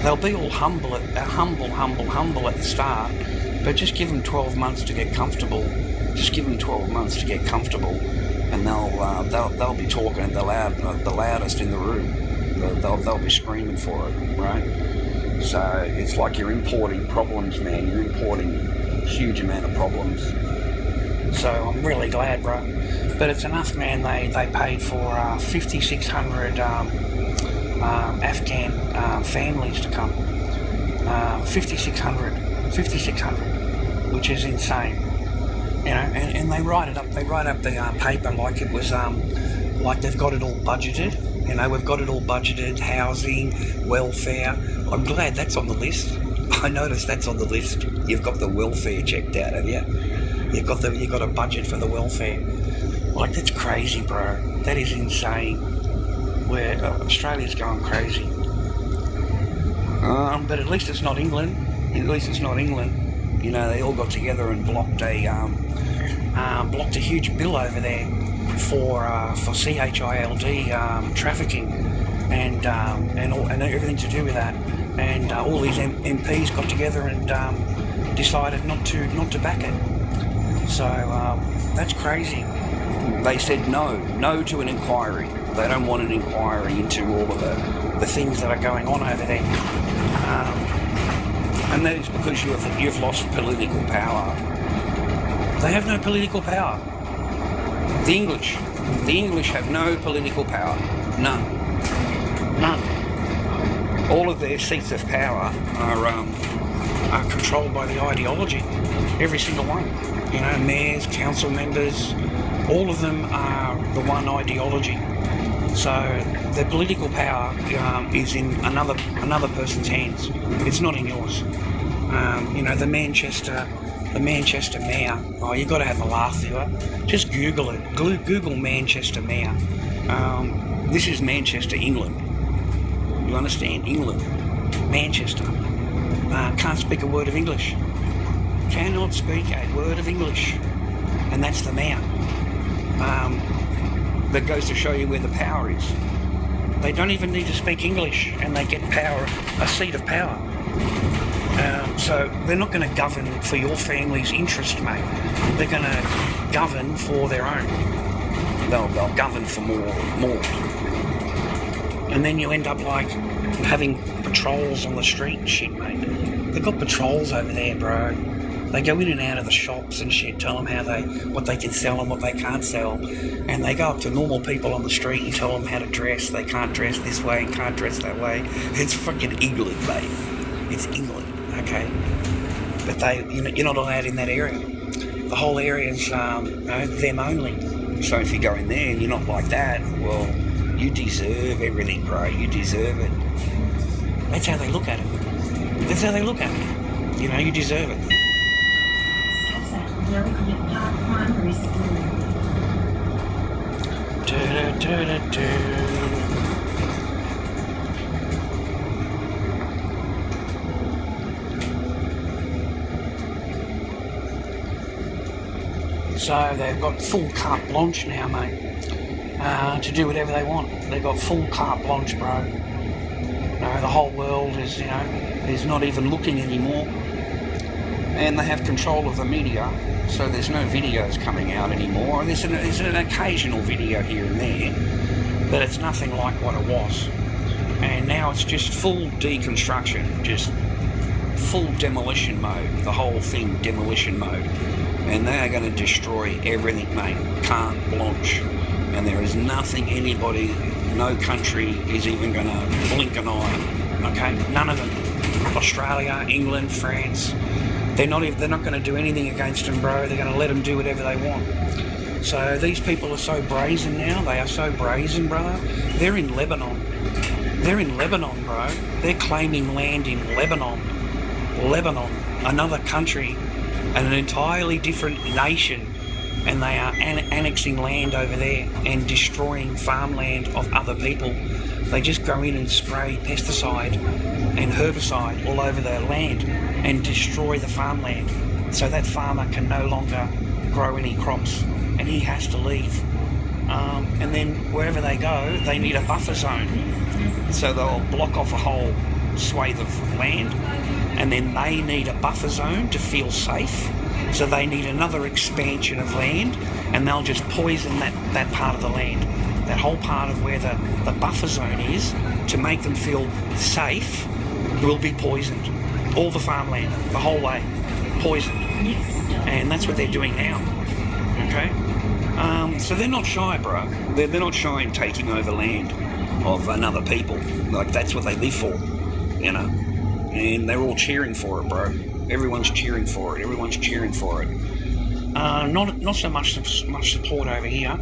They'll be all humble at the start, but just give them 12 months to get comfortable. Just give them 12 months to get comfortable, and they'll be talking the loudest in the room. They'll be screaming for it, right? So it's like you're importing problems, man. You're importing a huge amount of problems. So I'm really glad, bro. But it's enough, man. They paid for 5,600 Afghan families to come. 5,600, which is insane. You know, and they write it up. They write up the paper like it was like they've got it all budgeted. You know, we've got it all budgeted, housing, welfare. I'm glad that's on the list. I noticed that's on the list. You've got the welfare checked out, have you? You've got a budget for the welfare. Like, that's crazy, bro. That is insane. Where Australia's going crazy. But at least it's not England. You know, they all got together and blocked a huge bill over there for CHILD trafficking and everything to do with that. And all these MPs got together and decided not to back it. So That's crazy. They said no to an inquiry. They don't want an inquiry into all of the things that are going on over there. And that is because you've lost political power. They have no political power. The English have no political power. None. All of their seats of power are controlled by the ideology. Every single one. You know, mayors, council members, all of them are the one ideology. So the political power is in another person's hands. It's not in yours. You know, the Manchester mayor. Oh, you've got to have a laugh, viewer. Just Google it. Google Manchester mayor. This is Manchester, England. You understand? England. Manchester. Can't speak a word of English. Cannot speak a word of English. And that's the mayor. That goes to show you where the power is. They don't even need to speak English and they get power, a seat of power. So they're not going to govern for your family's interest, mate. They're going to govern for their own. They'll govern for more. And then you end up like having patrols on the street and shit, mate. They've got patrols over there, bro. They go in and out of the shops and shit, tell them what they can sell and what they can't sell. And they go up to normal people on the street and tell them how to dress. They can't dress this way and can't dress that way. It's fucking England, mate. It's England, okay? But you're not allowed in that area. The whole area's them only. So if you go in there and you're not like that, well, you deserve everything, bro. You deserve it. That's how they look at it. You know, you deserve it. So they've got full carte blanche now, mate, to do whatever they want. They've got full carte blanche, bro. The whole world is not even looking anymore. And they have control of the media, so there's no videos coming out anymore. There's an occasional video here and there, but it's nothing like what it was. And now it's just full deconstruction, just full demolition mode, the whole thing demolition mode. And they are going to destroy everything, mate, carte blanche. And there is nothing no country is even going to blink an eye, okay? None of them. Australia, England, France. They're not going to do anything against them, bro. They're going to let them do whatever they want. So these people are so brazen now. They are so brazen, brother. They're in Lebanon. Bro. They're claiming land in Lebanon. Another country, and an entirely different nation. And they are annexing land over there and destroying farmland of other people. They just go in and spray pesticide and herbicide all over their land and destroy the farmland. So that farmer can no longer grow any crops and he has to leave. And then wherever they go, they need a buffer zone. So they'll block off a whole swathe of land, and then they need a buffer zone to feel safe. So they need another expansion of land, and they'll just poison that part of the land. That whole part of where the buffer zone is, to make them feel safe, will be poisoned. All the farmland, the whole way, poisoned. And that's what they're doing now, okay? So they're not shy, bro. They're not shy in taking over land of another people. Like, that's what they live for, you know? And they're all cheering for it, bro. Everyone's cheering for it. Not so much support over here,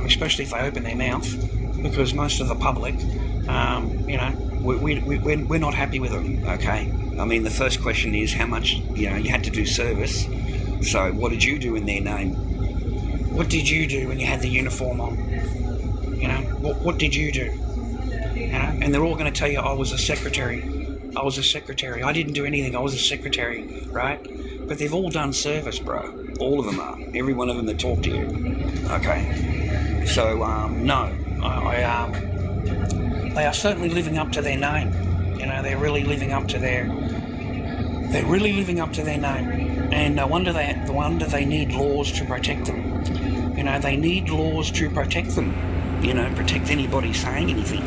especially if they open their mouth, because most of the public, we're not happy with them. Okay, I mean, the first question is how much you had to do service. So what did you do in their name? What did you do when you had the uniform on? What did you do? And they're all going to tell you, I was a secretary. I didn't do anything. I was a secretary, right? But they've all done service, bro. All of them are. Every one of them that talk to you. Okay. So, no. They are certainly living up to their name. They're really living up to their name. And no wonder they need laws to protect them. You know, they need laws to protect them. You know, protect anybody saying anything.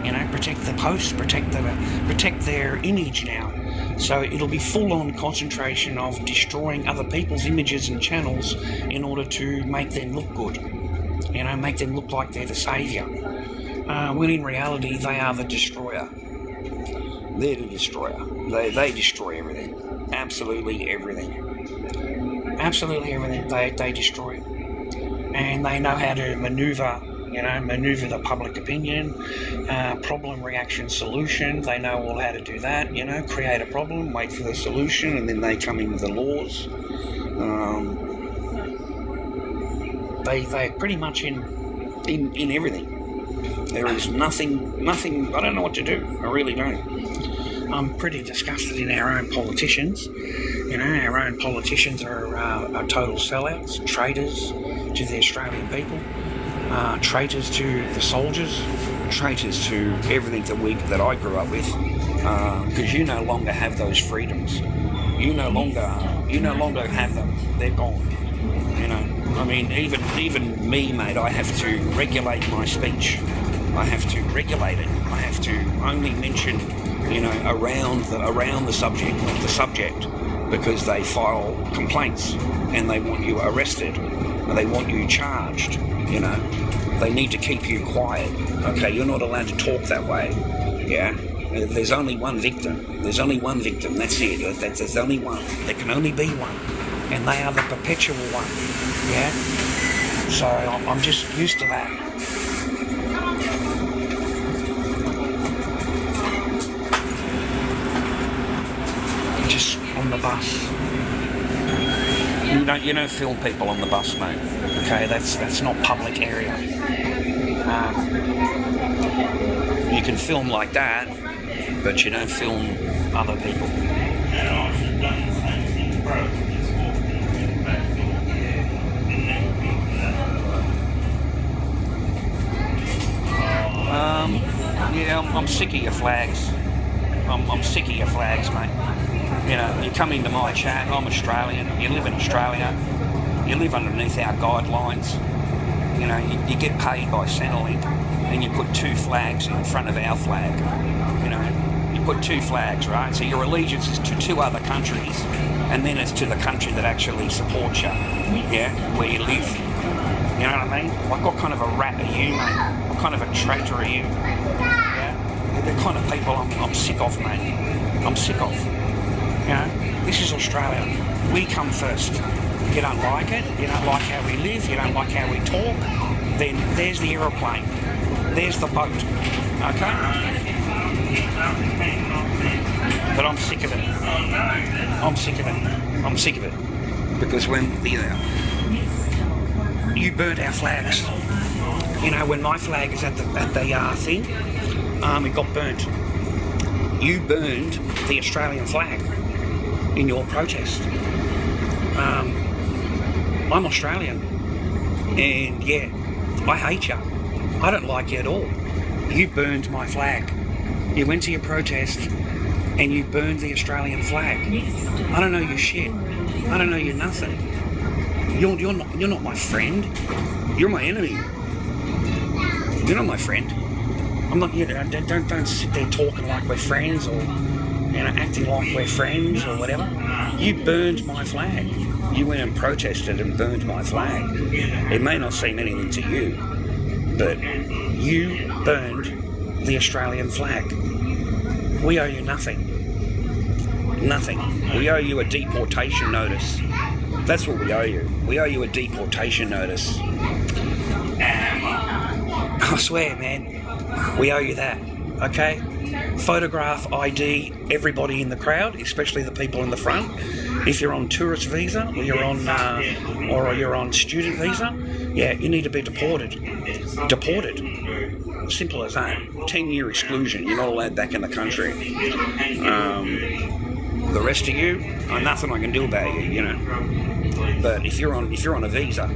You know, protect the posts, protect their image now. So it'll be full-on concentration of destroying other people's images and channels in order to make them look good. You know, make them look like they're the saviour. When in reality, they are the destroyer. They're the destroyer. They destroy everything. Absolutely everything. Absolutely everything they destroy. And they know how to manoeuvre the public opinion, problem, reaction, solution. They know all how to do that, you know, create a problem, wait for the solution, and then they come in with the laws. They're pretty much in everything. There is nothing, I don't know what to do. I really don't. I'm pretty disgusted in our own politicians. You know, our own politicians are total sellouts, traitors to the Australian people. Traitors to the soldiers, traitors to everything that I grew up with, because you no longer have those freedoms. You no longer have them. They're gone. You know, I mean, even me, mate. I have to regulate my speech. I have to regulate it. I have to only mention, you know, around the subject, not the subject, because they file complaints and they want you arrested. They want you charged, you know. They need to keep you quiet. Okay, you're not allowed to talk that way. Yeah? There's only one victim. There's only one victim. That's it. There's only one. There can only be one. And they are the perpetual one. Yeah? So I'm just used to that. Just on the bus. You don't film people on the bus, mate. Okay, that's not public area. You can film like that, but you don't film other people. I'm sick of your flags. I'm sick of your flags, mate. You know, you come into my chat, I'm Australian, you live in Australia, you live underneath our guidelines, you know, you get paid by Centrelink, and you put two flags in front of our flag, you know, you put two flags, right? So your allegiance is to two other countries, and then it's to the country that actually supports you, yeah, where you live. You know what I mean? Like, what kind of a rat are you, mate? What kind of a traitor are you? Yeah? They're the kind of people I'm sick of, mate. I'm sick of. You know, this is Australia. We come first. You don't like it, you don't like how we live, you don't like how we talk, then there's the aeroplane, there's the boat, okay? But I'm sick of it. I'm sick of it. I'm sick of it. Because when you burnt our flags, you know, when my flag is at the thing, it got burnt. You burned the Australian flag in your protest. I'm Australian, and yeah, I hate you. I don't like you at all. You burned my flag. You went to your protest and you burned the Australian flag. I don't know your shit. I don't know you nothing. You're not my friend. You're my enemy. You're not my friend. I'm not. You know, don't sit there talking like we're friends, or, you know, acting like we're friends or whatever. You burned my flag. You went and protested and burned my flag. It may not seem anything to you, but you burned the Australian flag. We owe you nothing. Nothing. We owe you a deportation notice. That's what we owe you. We owe you a deportation notice. I swear, man, we owe you that, okay? Photograph ID everybody in the crowd, especially the people in the front. If you're on tourist visa, or you're on student visa, yeah, you need to be deported. Deported. Simple as that. 10-year exclusion. You're not allowed back in the country. The rest of you, nothing I can do about you, you know. But if you're on a visa,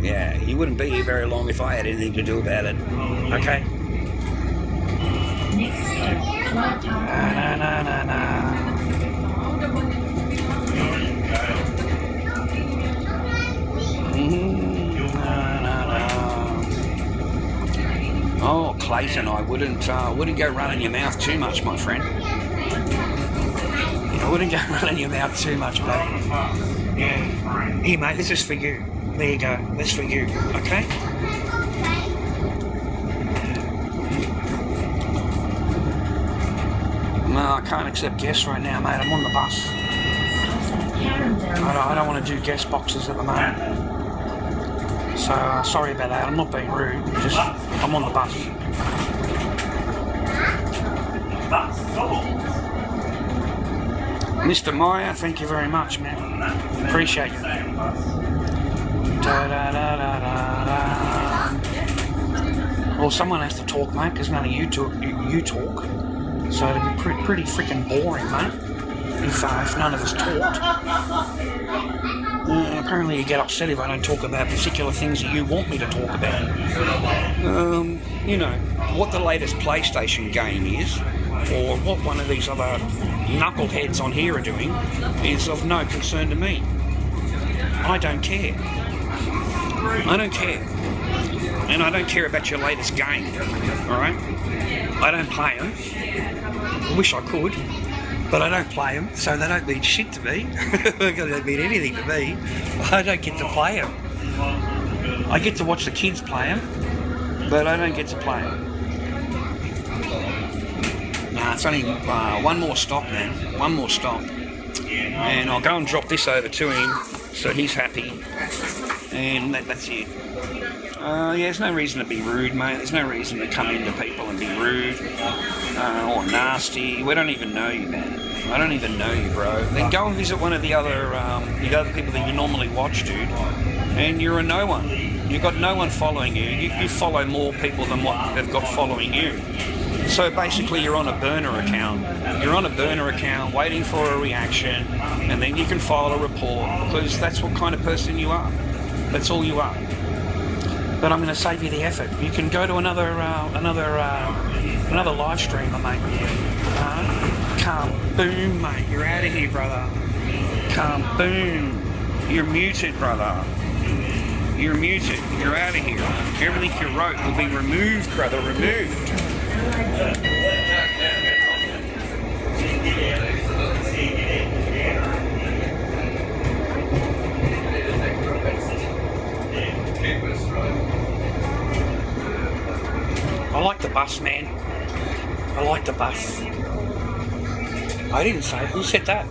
yeah, you wouldn't be here very long if I had anything to do about it. Okay? Na. plate, and I wouldn't go running your mouth too much, my friend. I wouldn't go running your mouth too much, mate. Yeah. Here, mate, this is for you. There you go. That's for you, okay? No, I can't accept guests right now, mate. I'm on the bus. I don't want to do guest boxes at the moment. So, sorry about that. I'm not being rude. Just, I'm on the bus. Mr. Meyer, thank you very much, man. Appreciate it. Well, someone has to talk, mate, because none of you talk. So it'd be pretty freaking boring, mate, if none of us talked. Apparently you get upset if I don't talk about particular things that you want me to talk about. You know, what the latest PlayStation game is, or what one of these other knuckleheads on here are doing, is of no concern to me. I don't care. I don't care. And I don't care about your latest game, alright? I don't play them. I wish I could, but I don't play them, so they don't mean shit to me. They don't mean anything to me. I don't get to play them. I get to watch the kids play them, but I don't get to play them. Nah, it's only one more stop, man. One more stop. And I'll go and drop this over to him, so he's happy. And that's it. Yeah, there's no reason to be rude, mate. There's no reason to come into people and be rude or nasty. We don't even know you, man. I don't even know you, bro. Then go and visit one of the other people that you normally watch, dude. And you're a no one. You've got no one following you. You follow more people than what they've got following you. So basically you're on a burner account. You're on a burner account waiting for a reaction, and then you can file a report, because that's what kind of person you are. That's all you are. But I'm going to save you the effort. You can go to another live streamer, mate. Calm, boom, mate. You're out of here, brother. Calm, boom. You're muted, brother. You're muted. You're out of here. Everything you wrote will be removed, brother. Removed. I like the bus, man. I like the bus. I didn't say. Who said that?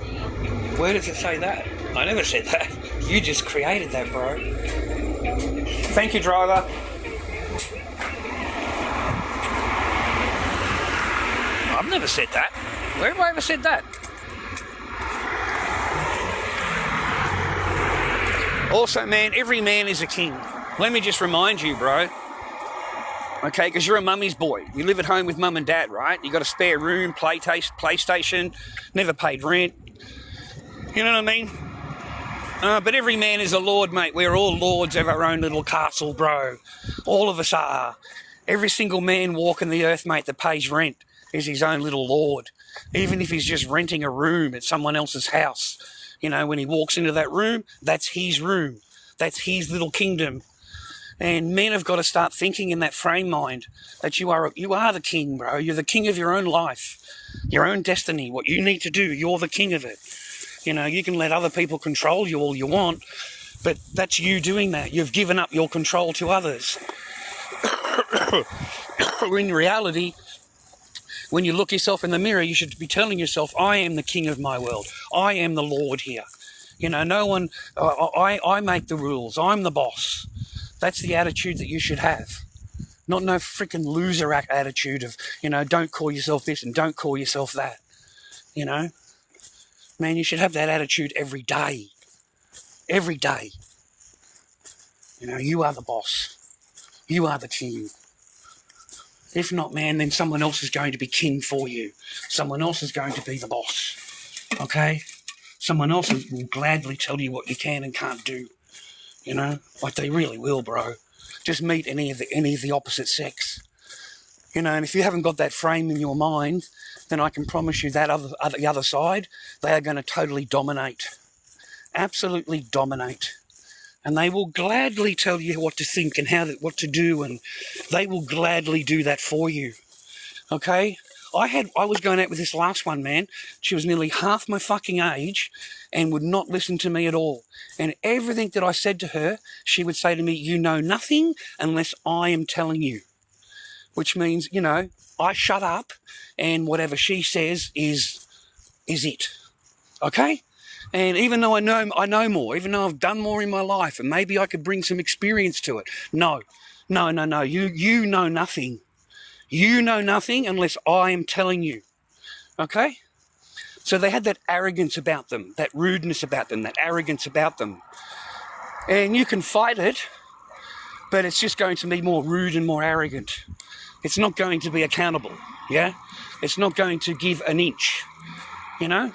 Where does it say that? I never said that. You just created that, bro. Thank you, driver. I've never said that. Where have I ever said that? Also, man, every man is a king. Let me just remind you, bro. Okay, because you're a mummy's boy. You live at home with mum and dad, right? You got a spare room, PlayStation, never paid rent. You know what I mean? But every man is a lord, mate. We're all lords of our own little castle, bro. All of us are. Every single man walking the earth, mate, that pays rent is his own little lord. Even if he's just renting a room at someone else's house. You know, when he walks into that room, that's his room. That's his little kingdom. And men have got to start thinking in that frame mind that you are the king, bro. You're the king of your own life, your own destiny. What you need to do, you're the king of it. You know, you can let other people control you all you want, but that's you doing that. You've given up your control to others. In reality, when you look yourself in the mirror, you should be telling yourself, I am the king of my world. I am the Lord here. You know, no one, I make the rules. I'm the boss. That's the attitude that you should have. Not no freaking loser attitude of, you know, don't call yourself this and don't call yourself that. You know? Man, you should have that attitude every day. Every day. You know, you are the boss. You are the king. If not, man, then someone else is going to be king for you. Someone else is going to be the boss. Okay? Someone else will gladly tell you what you can and can't do. You know, like they really will, bro. Just meet any of the opposite sex. You know, and if you haven't got that frame in your mind, then I can promise you that the other side, they are going to totally dominate. Absolutely dominate. And they will gladly tell you what to think and what to do, and they will gladly do that for you. Okay? I was going out with this last one, man. She was nearly half my fucking age and would not listen to me at all. And everything that I said to her, she would say to me, you know nothing unless I am telling you. Which means, you know, I shut up and whatever she says is it. Okay? And even though I know more, even though I've done more in my life, and maybe I could bring some experience to it. No. You know nothing. You know nothing unless I am telling you. Okay? So they had that arrogance about them, that rudeness about them, that arrogance about them. And you can fight it, but it's just going to be more rude and more arrogant. It's not going to be accountable, yeah? It's not going to give an inch, you know?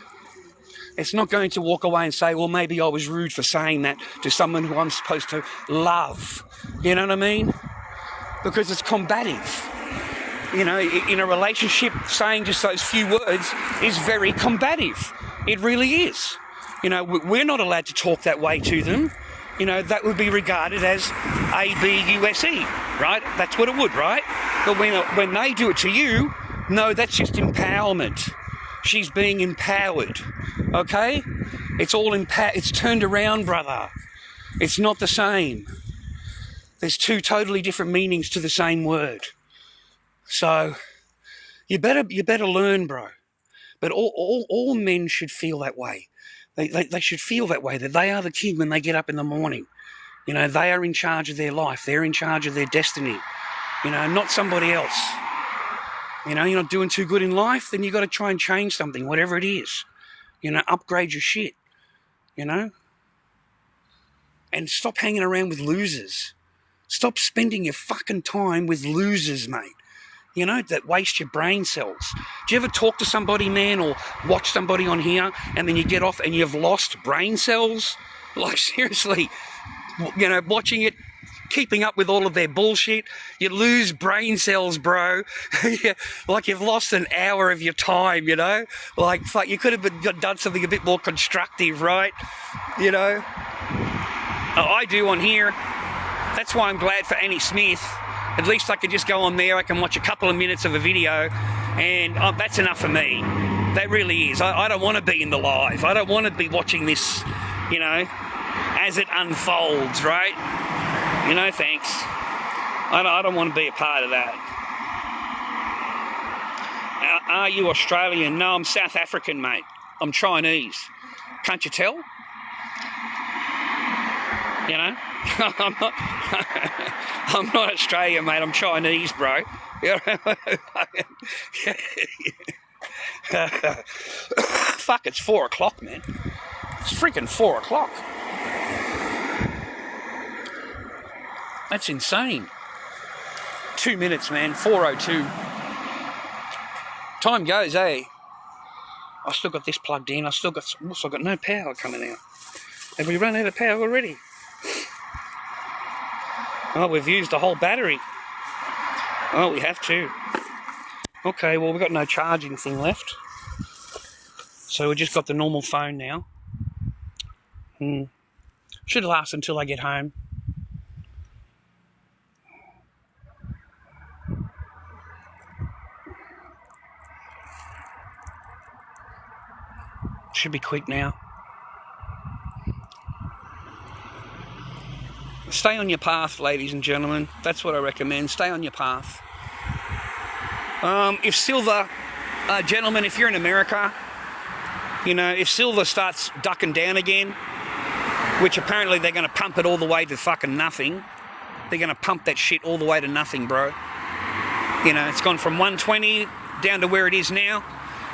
It's not going to walk away and say, well, maybe I was rude for saying that to someone who I'm supposed to love. You know what I mean? Because it's combative. You know, in a relationship, saying just those few words is very combative. It really is. You know, we're not allowed to talk that way to them. You know, that would be regarded as ABUSE, right? That's what it would, right? But when they do it to you, no, that's just empowerment. She's being empowered, okay? It's turned around, brother. It's not the same. There's two totally different meanings to the same word. So you better learn, bro. But all men should feel that way. They should feel that way, that they are the king when they get up in the morning. You know, they are in charge of their life. They're in charge of their destiny. You know, not somebody else. You know, you're not doing too good in life, then you got to try and change something, whatever it is. You know, upgrade your shit. You know? And stop hanging around with losers. Stop spending your fucking time with losers, mate. You know, that waste your brain cells. Do you ever talk to somebody, man, or watch somebody on here, and then you get off and you've lost brain cells? Like, seriously, you know, watching it, keeping up with all of their bullshit, you lose brain cells, bro. Like you've lost an hour of your time, you know? Like, fuck, you could have done something a bit more constructive, right? You know? I do on here. That's why I'm glad for Annie Smith. At least I could just go on there, I can watch a couple of minutes of a video, and that's enough for me. That really is. I don't want to be in the live. I don't want to be watching this, you know, as it unfolds, right? You know, thanks. I don't want to be a part of that. Are you Australian? No, I'm South African, mate. I'm Chinese. Can't you tell? You know? I'm not Australian, mate. I'm Chinese, bro. Fuck, it's 4 o'clock, man. It's freaking 4 o'clock. That's insane. 2 minutes, man. 4:02. Time goes, eh? I still got this plugged in. I still got no power coming out. Have we run out of power already? Oh, we've used the whole battery. Oh, we have to. Okay, well, we've got no charging thing left. So we've just got the normal phone now. Should last until I get home. Should be quick now. Stay on your path, ladies and gentlemen. That's what I recommend. Stay on your path. If silver, gentlemen, if you're in America, you know, if silver starts ducking down again, which apparently they're going to pump it all the way to fucking nothing. They're going to pump that shit all the way to nothing, bro. You know, it's gone from 120 down to where it is now.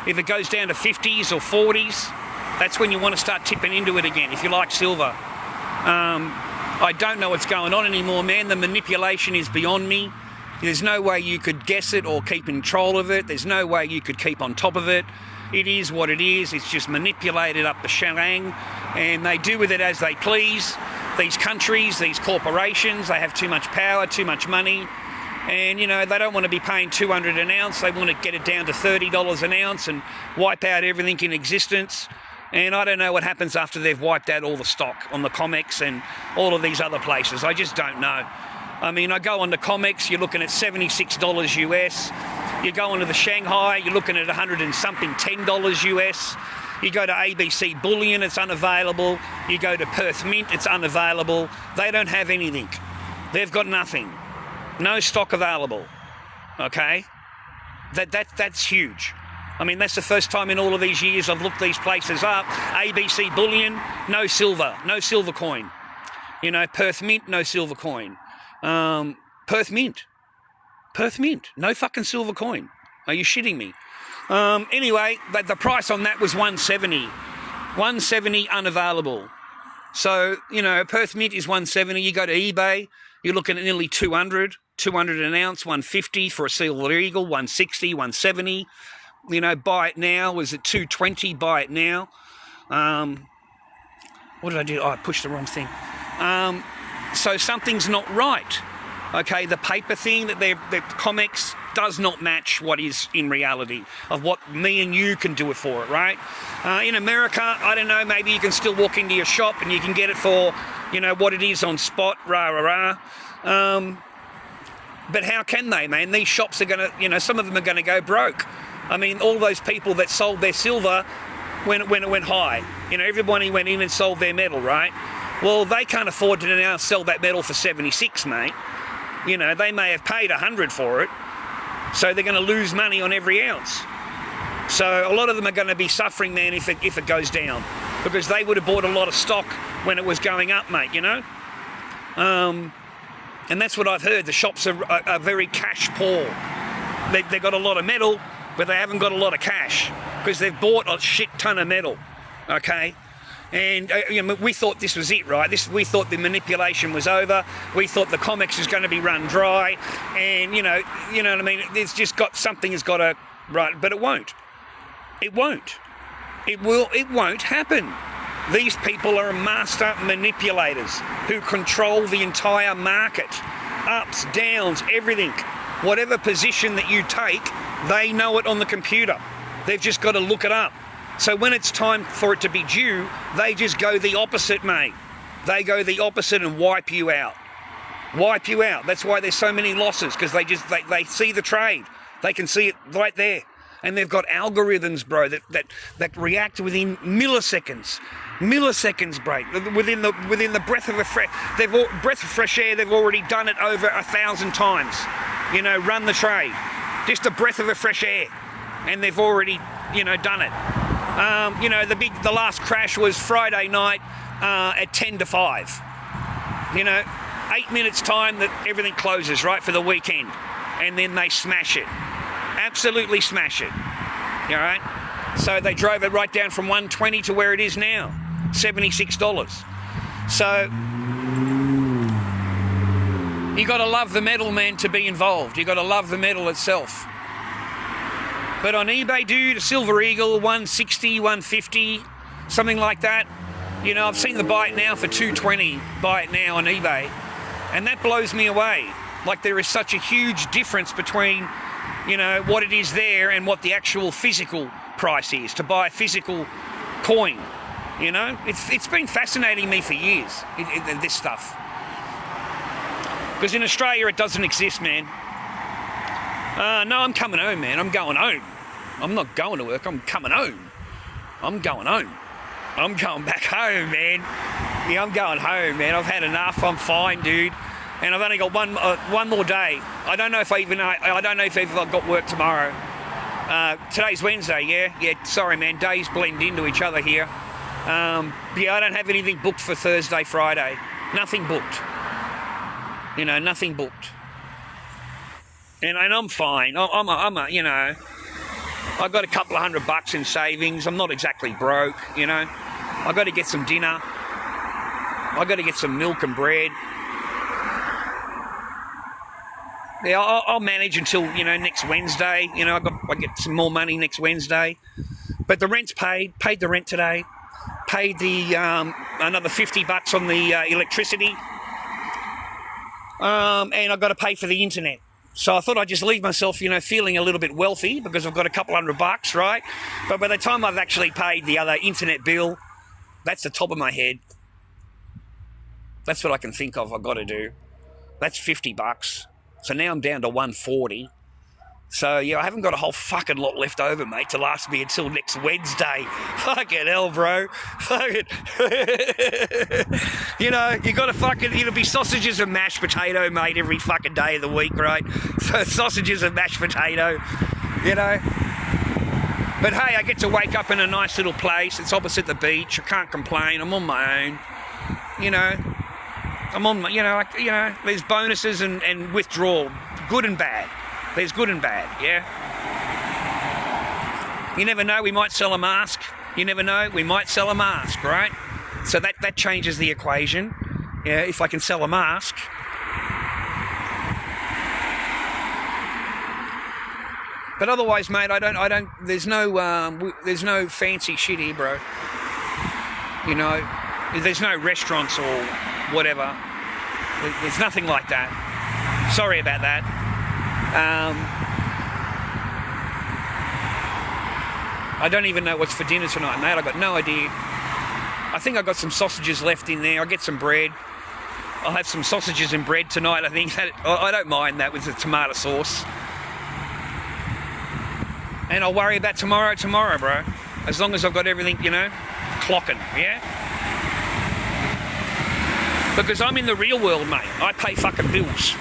If it goes down to 50s or 40s, that's when you want to start tipping into it again, if you like silver. I don't know what's going on anymore, man. The manipulation is beyond me. There's no way you could guess it or keep control of it. There's no way you could keep on top of it. It is what it is. It's just manipulated up the shebang, and they do with it as they please. These countries, these corporations, they have too much power, too much money, and, you know, they don't want to be paying $200 an ounce. They want to get it down to $30 an ounce and wipe out everything in existence. And I don't know what happens after they've wiped out all the stock on the Comex and all of these other places. I just don't know. I mean, I go on to Comex, you're looking at $76 US. You go onto the Shanghai, you're looking at 100 and something $10 US. You go to ABC Bullion, it's unavailable. You go to Perth Mint, it's unavailable. They don't have anything. They've got nothing. No stock available. Okay? That's huge. I mean, that's the first time in all of these years I've looked these places up. ABC Bullion, no silver coin. You know, Perth Mint, no silver coin. Perth Mint, no fucking silver coin. Are you shitting me? Anyway, the price on that was $170. $170 unavailable. So, you know, Perth Mint is $170. You go to eBay, you're looking at nearly $200 an ounce, $150 for a Silver Eagle, $160, $170. You know, buy it now. Was it $220? Buy it now. What did I do? Oh, I pushed the wrong thing. So something's not right. Okay, the paper thing that the Comex does not match what is in reality of what me and you can do it for it, right? In America, I don't know, maybe you can still walk into your shop and you can get it for, you know, what it is on spot, But how can they, man? These shops are going to, you know, some of them are going to go broke. I mean, all those people that sold their silver when it went high, you know, everybody went in and sold their metal, right? Well, they can't afford to now sell that metal for 76, mate. You know, they may have paid 100 for it, so they're going to lose money on every ounce. So a lot of them are going to be suffering, man, if it goes down, because they would have bought a lot of stock when it was going up, mate, you know? And that's what I've heard. The shops are very cash poor. They've got a lot of metal, but they haven't got a lot of cash because they've bought a shit ton of metal, okay? And you know, we thought this was it, right? We thought the manipulation was over. We thought the Comex was going to be run dry, and you know what I mean. It's just got something has got to right, but it won't. It won't. It won't happen. These people are master manipulators who control the entire market, ups, downs, everything. Whatever position that you take, they know it on the computer. They've just got to look it up. So when it's time for it to be due, they just go the opposite, mate. They go the opposite and wipe you out. Wipe you out. That's why there's so many losses, because they see the trade. They can see it right there. And they've got algorithms, bro, that react within milliseconds. Milliseconds, bro. Within the breath of fresh air, they've already done it over 1,000 times. You know, run the trade. Just a breath of a fresh air, and they've already, you know, done it. You know, the last crash was Friday night at 10 to 5. You know, 8 minutes time that everything closes, right, for the weekend, and then they smash it. Absolutely smash it. All right. So they drove it right down from 120 to where it is now, $76. So you got to love the metal, man, to be involved. You got to love the metal itself. But on eBay, dude, a Silver Eagle, 160, 150, something like that. You know, I've seen the buy it now for 220. Buy it now on eBay, and that blows me away. Like, there is such a huge difference between, you know, what it is there and what the actual physical price is to buy a physical coin. You know, it's been fascinating me for years, this stuff. Because in Australia, it doesn't exist, man. No, I'm coming home, man. I'm going home. I'm not going to work. I'm coming home. I'm going home. I'm going back home, man. Yeah, I'm going home, man. I've had enough. I'm fine, dude. And I've only got one more day. I don't know if I've got work tomorrow. Today's Wednesday, yeah? Yeah, sorry, man. Days blend into each other here. Yeah, I don't have anything booked for Thursday, Friday. Nothing booked. You know, nothing booked. And I'm fine. You know, I've got a couple of $100 in savings. I'm not exactly broke, you know. I've got to get some dinner. I've got to get some milk and bread. Yeah, I'll manage until, you know, next Wednesday. You know, I get some more money next Wednesday. But the rent's paid. Paid the rent today. Paid the another $50 on the electricity. And I've got to pay for the internet. So I thought I'd just leave myself, feeling a little bit wealthy because I've got a couple $100, right? But by the time I've actually paid the other internet bill, that's the top of my head. That's what I can think of I've got to do. That's $50. So now I'm down to $140. So, yeah, I haven't got a whole fucking lot left over, mate, to last me until next Wednesday. Fucking hell, bro. Fucking... you got to fucking... It'll be sausages and mashed potato, mate, every fucking day of the week, right? So sausages and mashed potato, But, hey, I get to wake up in a nice little place. It's opposite the beach. I can't complain. I'm on my own. I'm on my... there's bonuses and withdrawal, good and bad. There's good and bad, yeah? You never know, we might sell a mask. You never know, we might sell a mask, right? So that changes the equation. Yeah, if I can sell a mask. But otherwise, mate, I don't, there's no fancy shit here, bro. There's no restaurants or whatever. There's nothing like that. Sorry about that. I don't even know what's for dinner tonight, mate. I've got no idea. I think I've got some sausages left in there. I'll get some bread. I'll have some sausages and bread tonight, I think. I don't mind that with the tomato sauce. And I'll worry about tomorrow, bro. As long as I've got everything, clocking, yeah? Because I'm in the real world, mate. I pay fucking bills.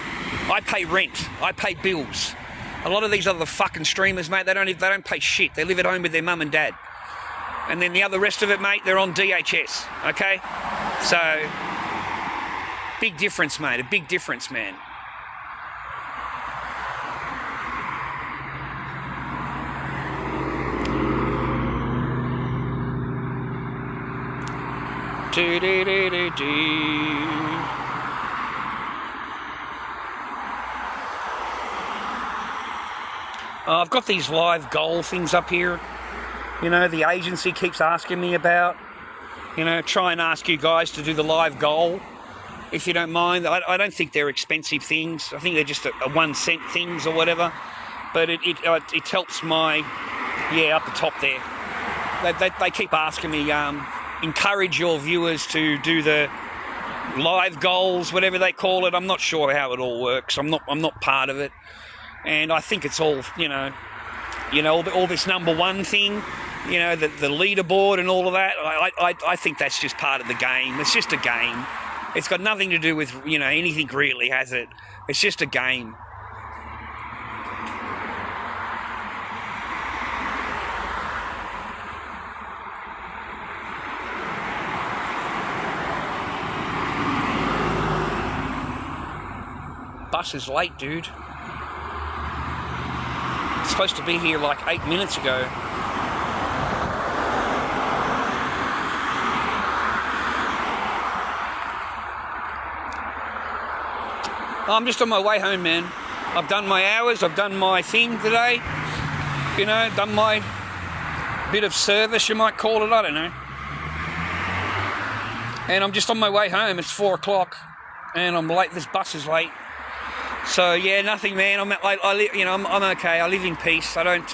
I pay rent. I pay bills. A lot of these other fucking streamers, mate, they don't pay shit. They live at home with their mum and dad. And then the rest of it, mate, they're on DHS, okay? So, big difference, mate. A big difference, man. I've got these live goal things up here. The agency keeps asking me about. Try and ask you guys to do the live goal, if you don't mind. I don't think they're expensive things. I think they're just a 1 cent things or whatever. But it helps my, up the top there. They keep asking me, encourage your viewers to do the live goals, whatever they call it. I'm not sure how it all works. I'm not part of it. And I think it's all, all this number one thing, the leaderboard and all of that. I think that's just part of the game. It's just a game. It's got nothing to do with, anything really, has it? It's just a game. Bus is late, dude. Supposed to be here like 8 minutes ago. I'm just on my way home, man. I've done my hours, I've done my thing today. Done my bit of service, you might call it, I don't know. And I'm just on my way home. It's 4 o'clock and I'm late. This bus is late. So yeah, nothing, man. I'm okay. I live in peace. I don't,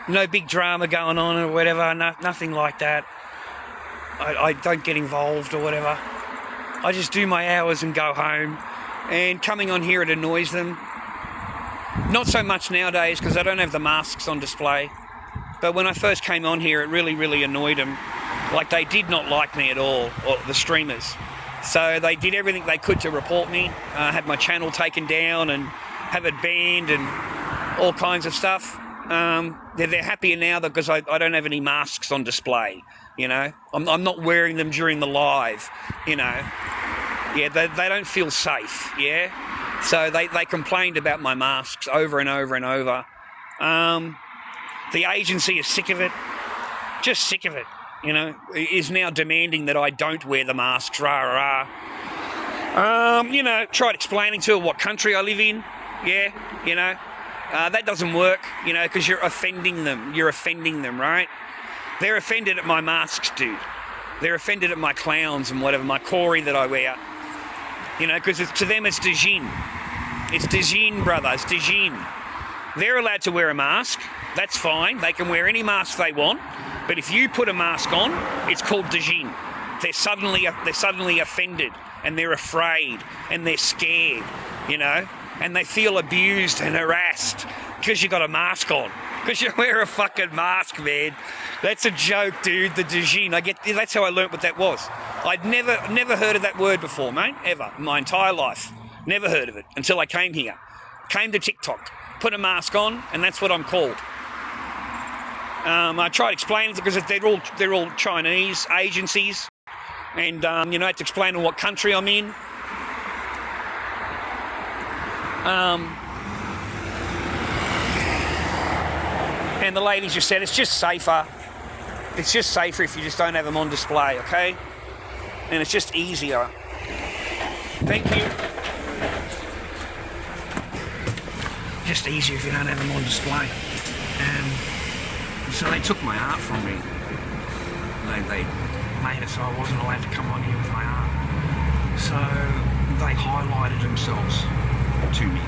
no big drama going on or whatever. Nothing like that. I don't get involved or whatever. I just do my hours and go home. And coming on here, it annoys them. Not so much nowadays because I don't have the masks on display. But when I first came on here, it really, really annoyed them. Like they did not like me at all, or the streamers. So they did everything they could to report me, had my channel taken down and have it banned and all kinds of stuff. They're happier now because I don't have any masks on display, I'm not wearing them during the live, Yeah, they don't feel safe, yeah? So they complained about my masks over and over and over. The agency is sick of it, just sick of it. Is now demanding that I don't wear the masks, tried explaining to her what country I live in, that doesn't work, because you're offending them, right? They're offended at my masks, dude. They're offended at my clowns and whatever, my Corey that I wear, because to them it's Dejin, It's Dejin, brother. It's Dejin. They're allowed to wear a mask. That's fine. They can wear any mask they want. But if you put a mask on, it's called Dejin. They're suddenly offended, and they're afraid, and they're scared, you know, and they feel abused and harassed because you got a mask on. Because you wear a fucking mask, man. That's a joke, dude. The Dejin. That's how I learnt what that was. I'd never heard of that word before, mate. Ever. In my entire life. Never heard of it until I came here. Came to TikTok. Put a mask on, and that's what I'm called. I tried explaining it because they're all Chinese agencies. And, you know, I had to explain what country I'm in. And the lady just said, it's just safer. It's just safer if you just don't have them on display, okay? And it's just easier. Thank you. Just easier if you don't have them on display. So they took my art from me. They made it so I wasn't allowed to come on here with my art. So they highlighted themselves to me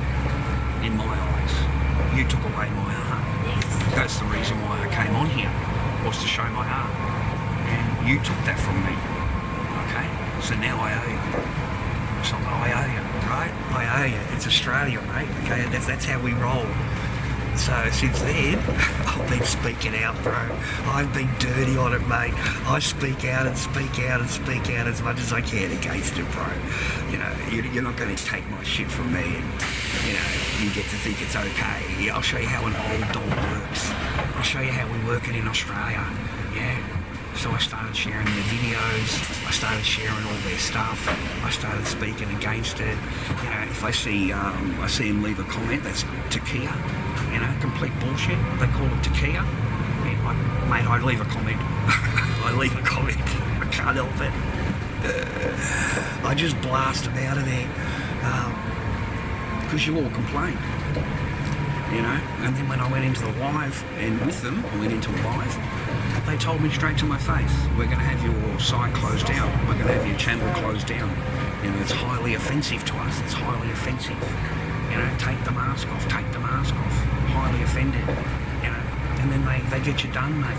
in my eyes. You took away my art. That's the reason why I came on here, was to show my art. And you took that from me. Okay? So now I owe you. So I owe you, right? I owe you. It's Australia, mate. Okay? That's how we roll. So since then, I've been speaking out, bro. I've been dirty on it, mate. I speak out and speak out and speak out as much as I can against it, bro. You know, you're not going to take my shit from me and, you know, you get to think it's okay. Yeah, I'll show you how an old dog works. I'll show you how we work it in Australia, yeah. So I started sharing their videos, I started sharing all their stuff, I started speaking against it. You know, if I see them leave a comment that's Takia, you know, complete bullshit, they call it Takia. Mate, I leave a comment. I leave a comment. I can't help it. I just blast them out of there. Because you all complain. You know, and then when I went into the live, and with them, I went into a live, they told me straight to my face, we're going to have your site closed down, we're going to have your channel closed down. You know, it's highly offensive to us, it's highly offensive. You know, take the mask off, highly offended. You know, and then they get you done, mate,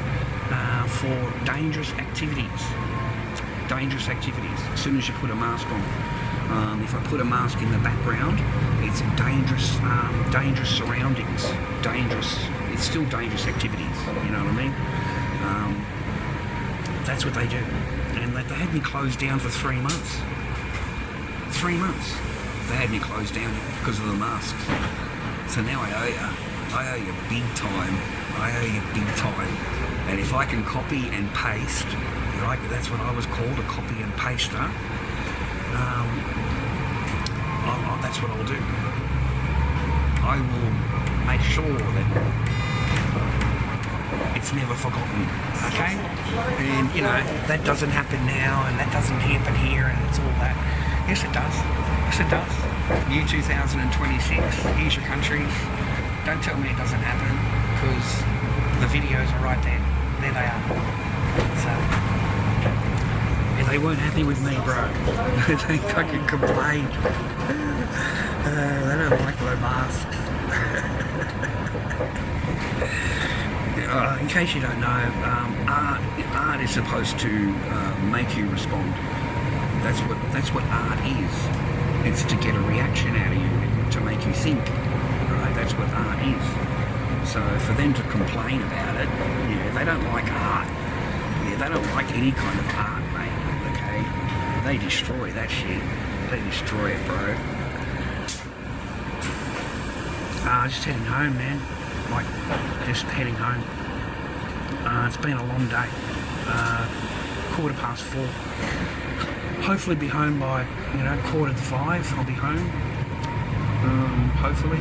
for dangerous activities. Dangerous activities, as soon as you put a mask on. If I put a mask in the background, it's dangerous surroundings, it's still dangerous activities, you know what I mean? That's what they do. And they had me closed down for 3 months. 3 months. They had me closed down because of the masks. So now I owe you big time. And if I can copy and paste, right, that's what I was called, a copy and paster. That's what I'll do. I will make sure that it's never forgotten, okay? And, you know, that doesn't happen now, and that doesn't happen here, and it's all that. Yes, it does. Yes, it does. Year 2026, here's your countries. Don't tell me it doesn't happen, because the videos are right there. There they are. So... they weren't happy with me, bro. They fucking complained. They don't like my mask. In case you don't know, art is supposed to make you respond. That's what art is. It's to get a reaction out of you, to make you think. Right? That's what art is. So for them to complain about it, yeah, they don't like art. Yeah, they don't like any kind of art, mate. They destroy that shit. They destroy it, bro. Just heading home, man. Like, just heading home. It's been a long day. 4:15. Hopefully be home by, 4:45. I'll be home. Hopefully.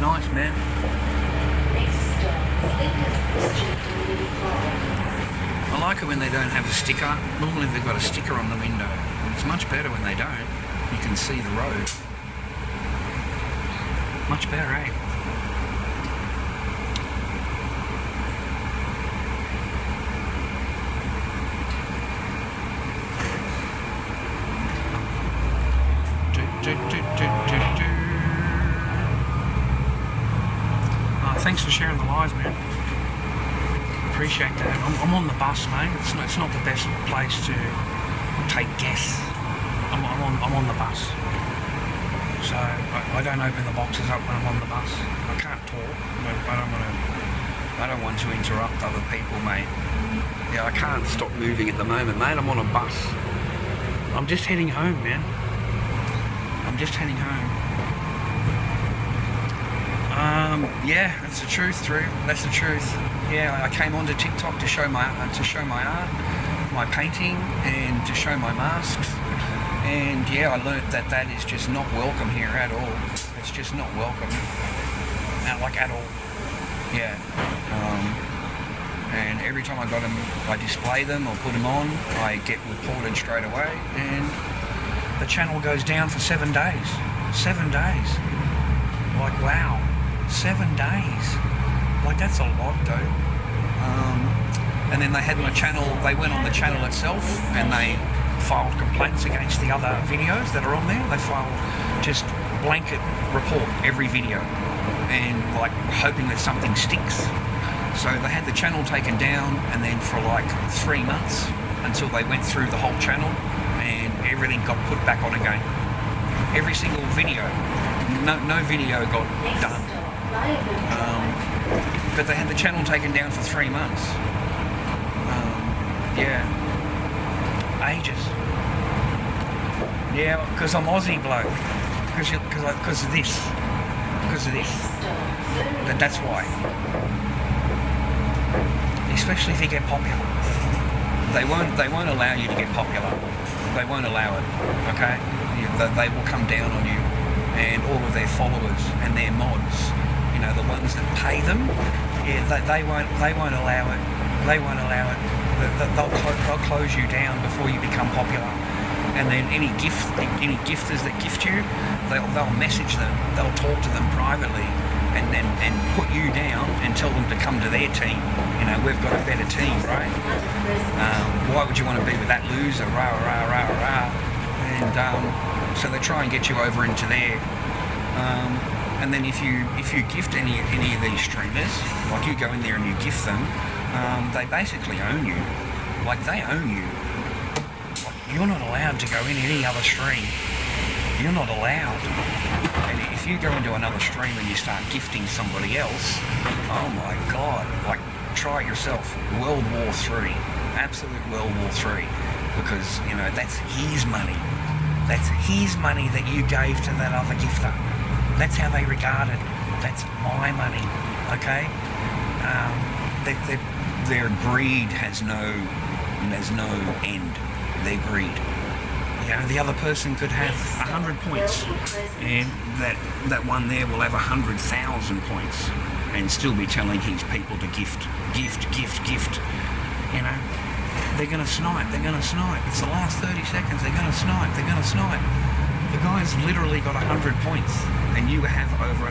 Nice, man. I like it when they don't have a sticker. Normally they've got a sticker on the window. It's much better when they don't. You can see the road. Much better, eh? thanks for sharing the live, man. Appreciate that. I'm on the bus, mate. It's not the best place to take guests. I'm on the bus. So I don't open the boxes up when I'm on the bus. I can't talk. I don't want to interrupt other people, mate. Yeah, I can't stop moving at the moment, mate. I'm on a bus. I'm just heading home, man. I'm just heading home. Yeah, that's the truth, Drew. That's the truth. Yeah, I came onto TikTok to show my art, my painting, and to show my masks. And yeah, I learnt that is just not welcome here at all. It's just not welcome, like at all. Yeah. And every time I got them, I display them or put them on, I get reported straight away, and the channel goes down for 7 days. 7 days. Like, wow. 7 days. Like, that's a lot, dude. And then they had my channel, they went on the channel itself and they filed complaints against the other videos that are on there. They filed just blanket report every video and like hoping that something sticks. So they had the channel taken down, and then for like 3 months until they went through the whole channel and everything got put back on again. Every single video, no video got done. But they had the channel taken down for 3 months. Yeah, ages. Yeah, because I'm Aussie bloke. Because of this. That's why. Especially if you get popular. They won't allow you to get popular. They won't allow it. Okay? They will come down on you and all of their followers and their mods. You know, the ones that pay them. Yeah, they won't allow it. They won't allow it. They'll close you down before you become popular. And then any gifters that gift you, they'll message them. They'll talk to them privately and put you down and tell them to come to their team. You know, we've got a better team, right? Why would you want to be with that loser? Rah, rah, rah, rah. And so they try and get you over into there. And then if you gift any of these streamers, like you go in there and you gift them, they basically own you. Like, they own you. Like, you're not allowed to go in any other stream. You're not allowed. And if you go into another stream and you start gifting somebody else, oh my God, like, try it yourself. World War III. Absolute World War III. Because, you know, that's his money. That's his money that you gave to that other gifter. That's how they regard it. That's my money. Okay? Their greed has no end. Their greed. You know, the other person could have 100 points, and that one there will have 100,000 points, and still be telling his people to gift. You know, they're gonna snipe. It's the last 30 seconds. They're gonna snipe. The guy's literally got 100 points, and you have over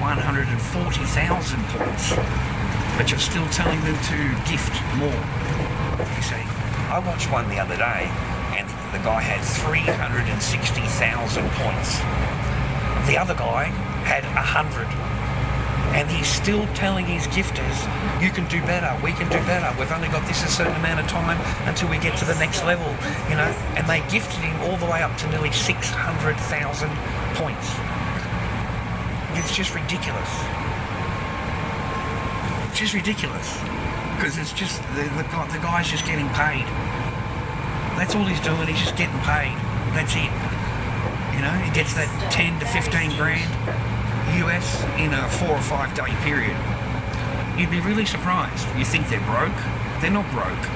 140,000 points. But you're still telling them to gift more. You see, I watched one the other day, and the guy had 360,000 points. The other guy had 100, and he's still telling his gifters, "You can do better. We can do better. We've only got this a certain amount of time until we get to the next level." You know, and they gifted him all the way up to nearly 600,000 points. It's just ridiculous. Just ridiculous, because it's just the guy's just getting paid. That's all he's doing. He's just getting paid. That's it. You know, he gets that 10 to 15 grand US in a 4 or 5 day period. You'd be really surprised. You think they're broke? They're not broke.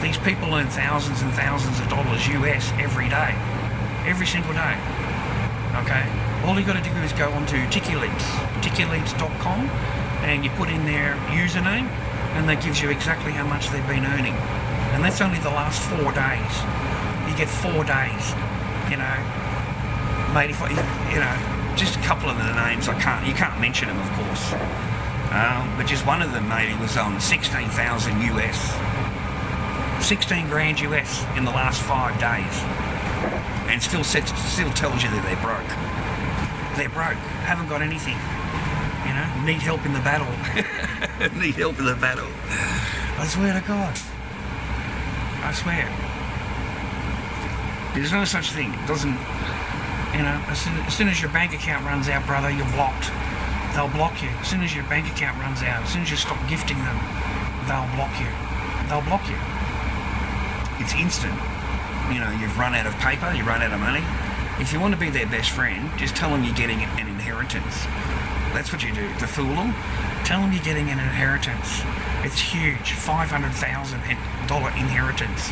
These people earn thousands and thousands of dollars US every day, every single day. Okay, all you got to do is go onto tickyleaps.com. and you put in their username, and that gives you exactly how much they've been earning. And that's only the last 4 days. You get 4 days, you know. Mate, if you know, just a couple of the names, you can't mention them, of course. But just one of them, mate, he was on 16,000 US. 16 grand US in the last 5 days. And still tells you that they're broke. They're broke, haven't got anything. you know, need help in the battle. Need help in the battle. I swear to God. I swear. There's no such thing. It doesn't, you know, as soon as your bank account runs out, brother, you're blocked. They'll block you. As soon as your bank account runs out, as soon as you stop gifting them, they'll block you. They'll block you. It's instant. You know, you've run out of paper, you run out of money. If you want to be their best friend, just tell them you're getting an inheritance. That's what you do. To fool them, tell them you're getting an inheritance. It's huge, $500,000 inheritance.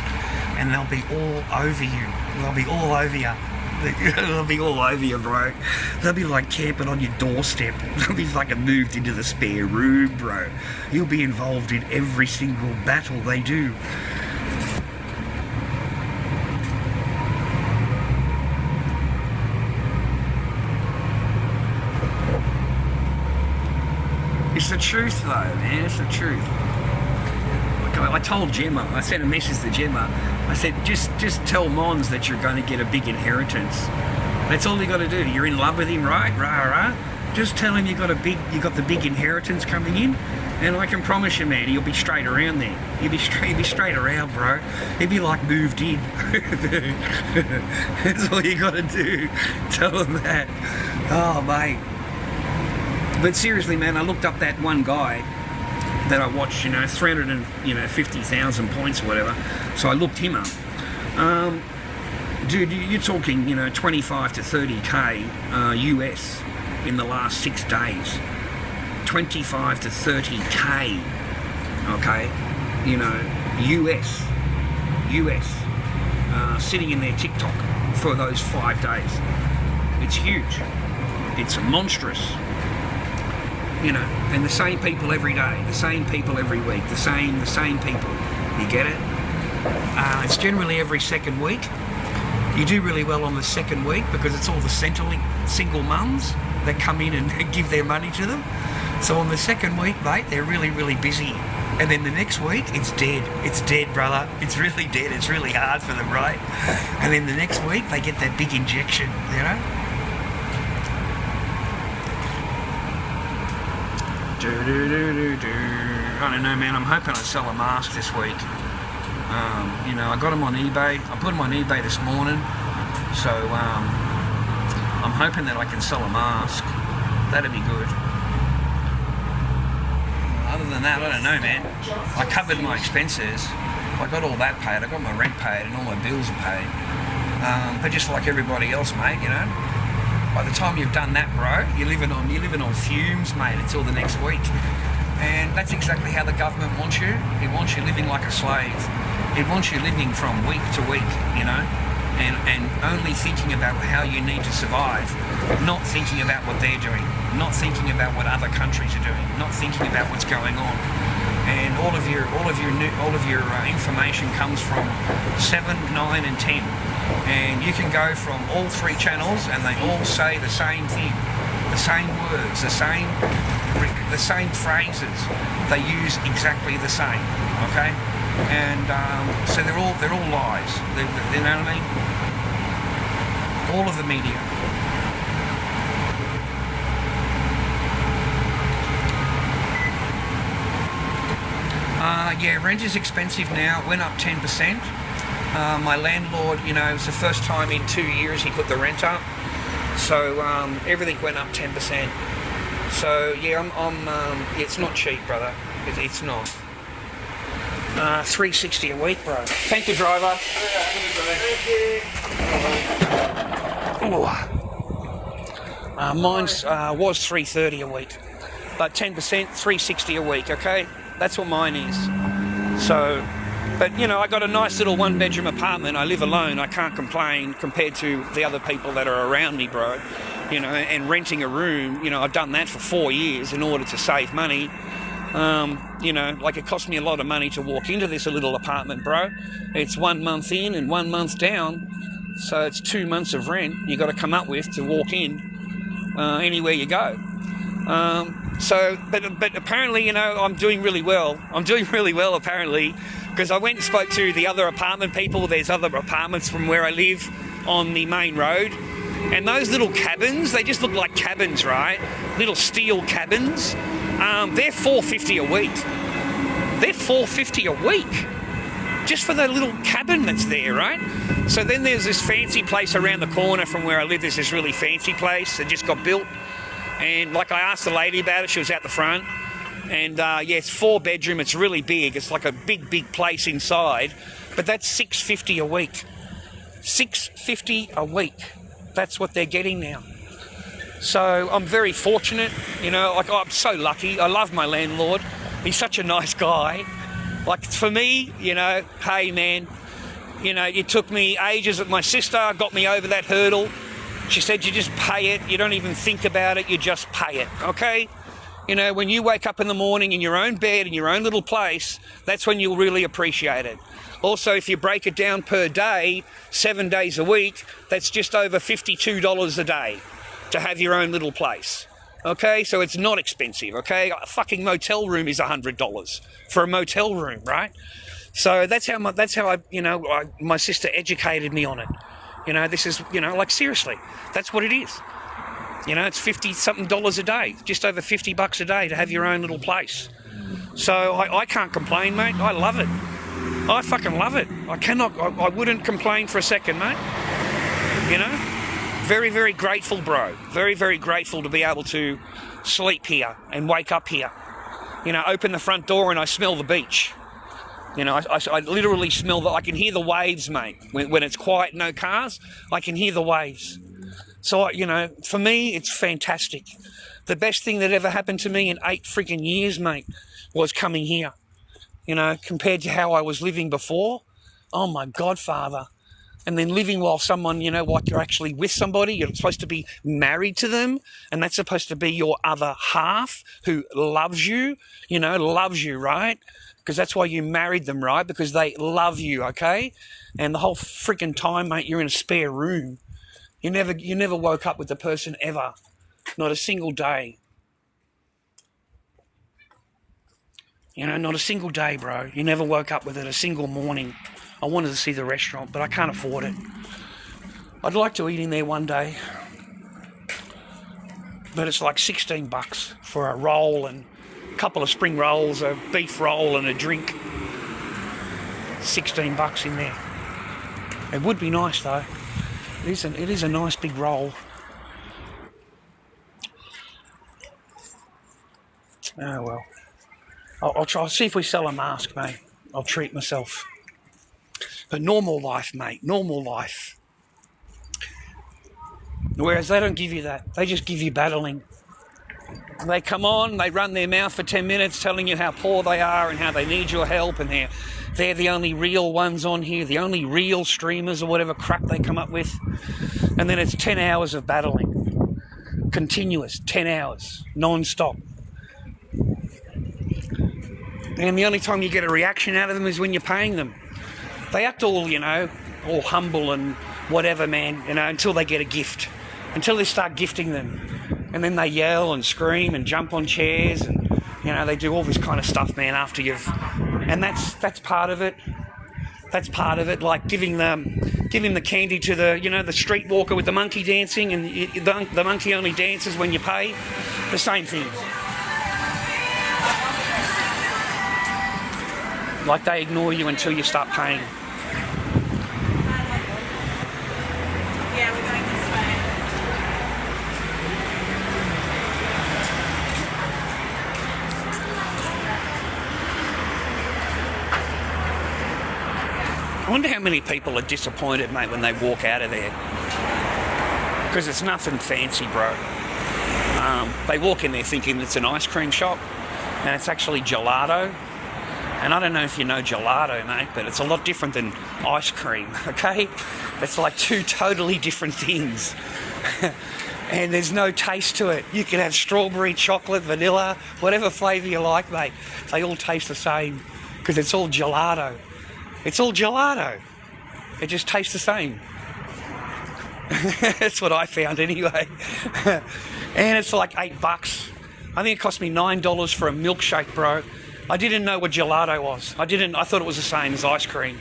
And they'll be all over you. They'll be all over you. They'll be all over you, bro. They'll be like camping on your doorstep. They'll be fucking moved into the spare room, bro. You'll be involved in every single battle they do. It's the truth though, man, it's the truth. Like I told Gemma, I sent a message to Gemma, I said, just tell Mons that you're going to get a big inheritance. That's all you got to do. You're in love with him, right? Rah, rah. Just tell him you got the big inheritance coming in, and I can promise you, man, he'll be straight around there. He'll be straight around, bro. He'll be like moved in. That's all you got to do. Tell him that. Oh, mate. But seriously, man, I looked up that one guy that I watched, 350,000 points or whatever. So I looked him up. Dude, you're talking, 25 to 30k US in the last 6 days. 25 to 30k, okay? US, sitting in their TikTok for those 5 days. It's huge. It's monstrous. And the same people every day, the same people every week, the same people. You get it? It's generally every second week. You do really well on the second week because it's all the single mums that come in and give their money to them. So on the second week, mate, they're really, really busy. And then the next week, it's dead. It's dead, brother. It's really dead. It's really hard for them, right? And then the next week, they get that big injection, I don't know, man. I'm hoping I sell a mask this week. I got them on eBay. I put them on eBay this morning. So I'm hoping that I can sell a mask. That'd be good. Other than that, I don't know, man. I covered my expenses. I got all that paid. I got my rent paid and all my bills are paid. But just like everybody else, mate, by the time you've done that, bro, you're living on fumes, mate, until the next week. And that's exactly how the government wants you. It wants you living like a slave. It wants you living from week to week, and only thinking about how you need to survive, not thinking about what they're doing, not thinking about what other countries are doing, not thinking about what's going on. And all of your information comes from 7, 9, and 10. And you can go from all 3 channels and they all say the same thing, the same words, the same phrases. They use exactly the same, okay? And so they're all lies. You know what I mean? All of the media. Rent is expensive now. It went up 10%. My landlord, it's the first time in 2 years he put the rent up, so everything went up 10%. So it's not cheap, brother. It's not. $360 a week, bro. Thank you, driver. Mine's was $330 a week, but 10%, $360 a week. Okay, that's what mine is. So. But, I got a nice little 1-bedroom apartment. I live alone. I can't complain compared to the other people that are around me, bro. And renting a room, I've done that for 4 years in order to save money. It cost me a lot of money to walk into this little apartment, bro. It's 1 month in and 1 month down. So it's 2 months of rent you got to come up with to walk in anywhere you go. But apparently, I'm doing really well. I'm doing really well, apparently. Because I went and spoke to the other apartment people. There's other apartments from where I live on the main road. And those little cabins, they just look like cabins, right? Little steel cabins. They're $4.50 a week. They're $4.50 a week. Just for the little cabin that's there, right? So then there's this fancy place around the corner from where I live. There's this really fancy place that just got built. And like I asked the lady about it, she was out the front. And yeah, it's 4-bedroom. It's really big. It's like a big place inside. But that's $6.50 a week. $6.50 a week. That's what they're getting now. So I'm very fortunate, you know, like I'm so lucky. I love my landlord. He's such a nice guy. Like for me, you know, hey man, you know, it took me ages with my sister, got me over that hurdle. She said you just pay it, you don't even think about it, you just pay it, okay? You know, when you wake up in the morning in your own bed, in your own little place, that's when you'll really appreciate it. Also, if you break it down per day, 7 days a week, that's just over $52 a day to have your own little place. Okay, so it's not expensive, okay? A fucking motel room is $100 for a motel room, right? So that's how I, you know, my sister educated me on it. You know, this is, you know, like seriously, that's what it is. You know, it's $50-something a day, just over $50 a day to have your own little place. So I can't complain, mate. I love it. I fucking love it. I wouldn't complain for a second, mate. You know? Very, very grateful, bro. Very, very grateful to be able to sleep here and wake up here. You know, open the front door and I smell the beach. You know, I literally smell I can hear the waves, mate. When it's quiet, no cars, I can hear the waves. So, you know, for me, it's fantastic. The best thing that ever happened to me in 8 freaking years, mate, was coming here. You know, compared to how I was living before. Oh my God, Father. And then living while someone, you know, like you're actually with somebody, you're supposed to be married to them, and that's supposed to be your other half who loves you, right? Because that's why you married them, right? Because they love you, okay? And the whole freaking time, mate, you're in a spare room. You never woke up with the person ever. Not a single day. You know, not a single day, bro. You never woke up with it a single morning. I wanted to see the restaurant, but I can't afford it. I'd like to eat in there one day. But it's like $16 for a roll and a couple of spring rolls, a beef roll and a drink. $16 in there. It would be nice though. It is a nice big roll. Oh well. I'll see if we sell a mask, mate. I'll treat myself. But normal life, mate, normal life. Whereas they don't give you that. They just give you battling. They come on, they run their mouth for 10 minutes telling you how poor they are and how they need your help, and they're the only real ones on here, the only real streamers or whatever crap they come up with. And then it's 10 hours of battling. Continuous, 10 hours, non-stop. And the only time you get a reaction out of them is when you're paying them. They act all, you know, all humble and whatever, man, you know, until they get a gift. Until they start gifting them. And then they yell and scream and jump on chairs and, you know, they do all this kind of stuff, man, after you've... And that's part of it. That's part of it, like giving the candy to the, you know, the streetwalker with the monkey dancing, and the monkey only dances when you pay. The same thing. Like they ignore you until you start paying. Yeah, we're going this way. I wonder how many people are disappointed, mate, when they walk out of there. Because it's nothing fancy, bro. They walk in there thinking it's an ice cream shop, and it's actually gelato. And I don't know if you know gelato, mate, but it's a lot different than ice cream, okay? It's like two totally different things. And there's no taste to it. You can have strawberry, chocolate, vanilla, whatever flavour you like, mate. They all taste the same because it's all gelato. It's all gelato. It just tastes the same. That's what I found anyway. And it's like $8. I think it cost me $9 for a milkshake, bro. I didn't know what gelato was. I thought it was the same as ice cream.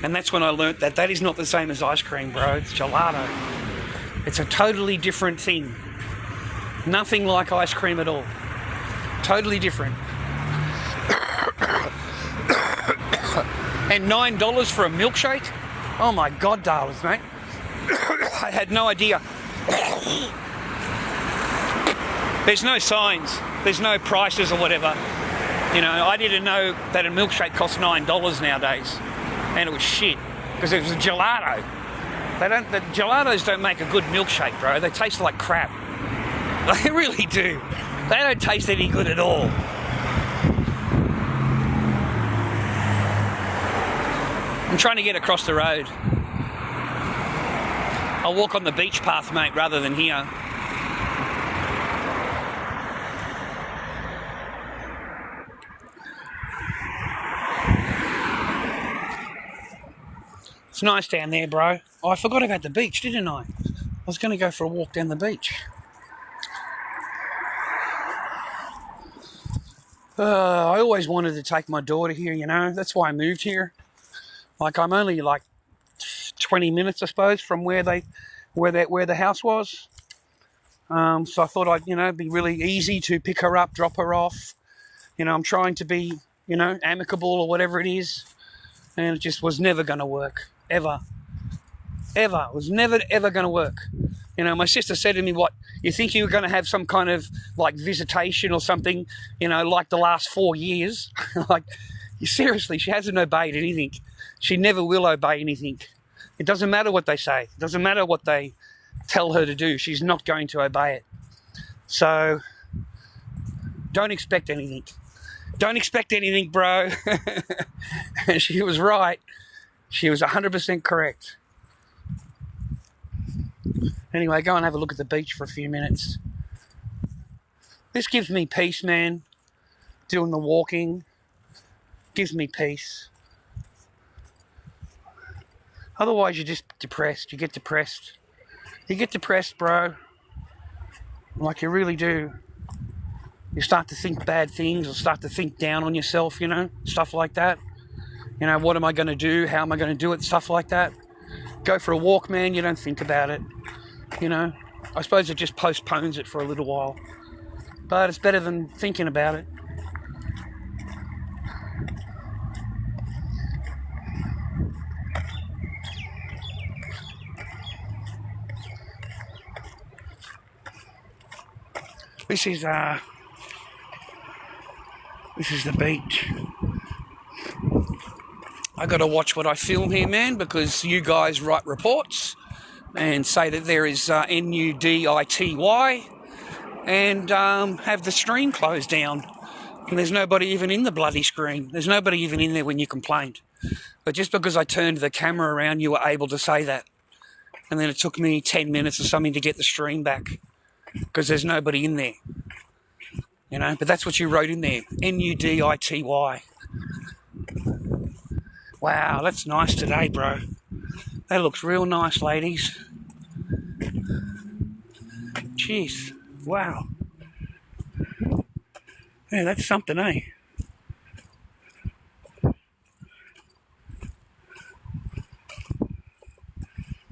And that's when I learnt that is not the same as ice cream, bro. It's gelato. It's a totally different thing. Nothing like ice cream at all. Totally different. And $9 for a milkshake? Oh my God, darlings, mate. I had no idea. There's no signs. There's no prices or whatever. You know, I didn't know that a milkshake costs $9 nowadays. And it was shit. Because it was a gelato. The gelatos don't make a good milkshake, bro. They taste like crap. They really do. They don't taste any good at all. I'm trying to get across the road. I'll walk on the beach path, mate, rather than here. It's nice down there, bro. Oh, I forgot about the beach, didn't I? I was going to go for a walk down the beach. I always wanted to take my daughter here, you know. That's why I moved here. Like, I'm only like 20 minutes, I suppose, from where the house was. So I thought I'd, you know, be really easy to pick her up, drop her off. You know, I'm trying to be, you know, amicable or whatever it is. And it just was never going to work. Ever. Ever. It was never, ever going to work. You know, my sister said to me, what, you think you were going to have some kind of, like, visitation or something, you know, like the last 4 years? Like, seriously, she hasn't obeyed anything. She never will obey anything. It doesn't matter what they say. It doesn't matter what they tell her to do. She's not going to obey it. So, don't expect anything. Don't expect anything, bro. And she was right. She was 100% correct. Anyway, go and have a look at the beach for a few minutes. This gives me peace, man. Doing the walking gives me peace. Otherwise, you're just depressed. You get depressed. You get depressed, bro. Like you really do. You start to think bad things or start to think down on yourself, you know, stuff like that. You know, what am I going to do? How am I going to do it? Stuff like that. Go for a walk, man. You don't think about it. You know, I suppose it just postpones it for a little while. But it's better than thinking about it. This is the beach. I got to watch what I film here, man, because you guys write reports and say that there is NUDITY and have the stream closed down. And there's nobody even in the bloody screen. There's nobody even in there when you complained. But just because I turned the camera around, you were able to say that. And then it took me 10 minutes or something to get the stream back because there's nobody in there. You know, but that's what you wrote in there, NUDITY. Wow, that's nice today, bro. That looks real nice, ladies. Jeez, wow. Yeah, that's something, eh?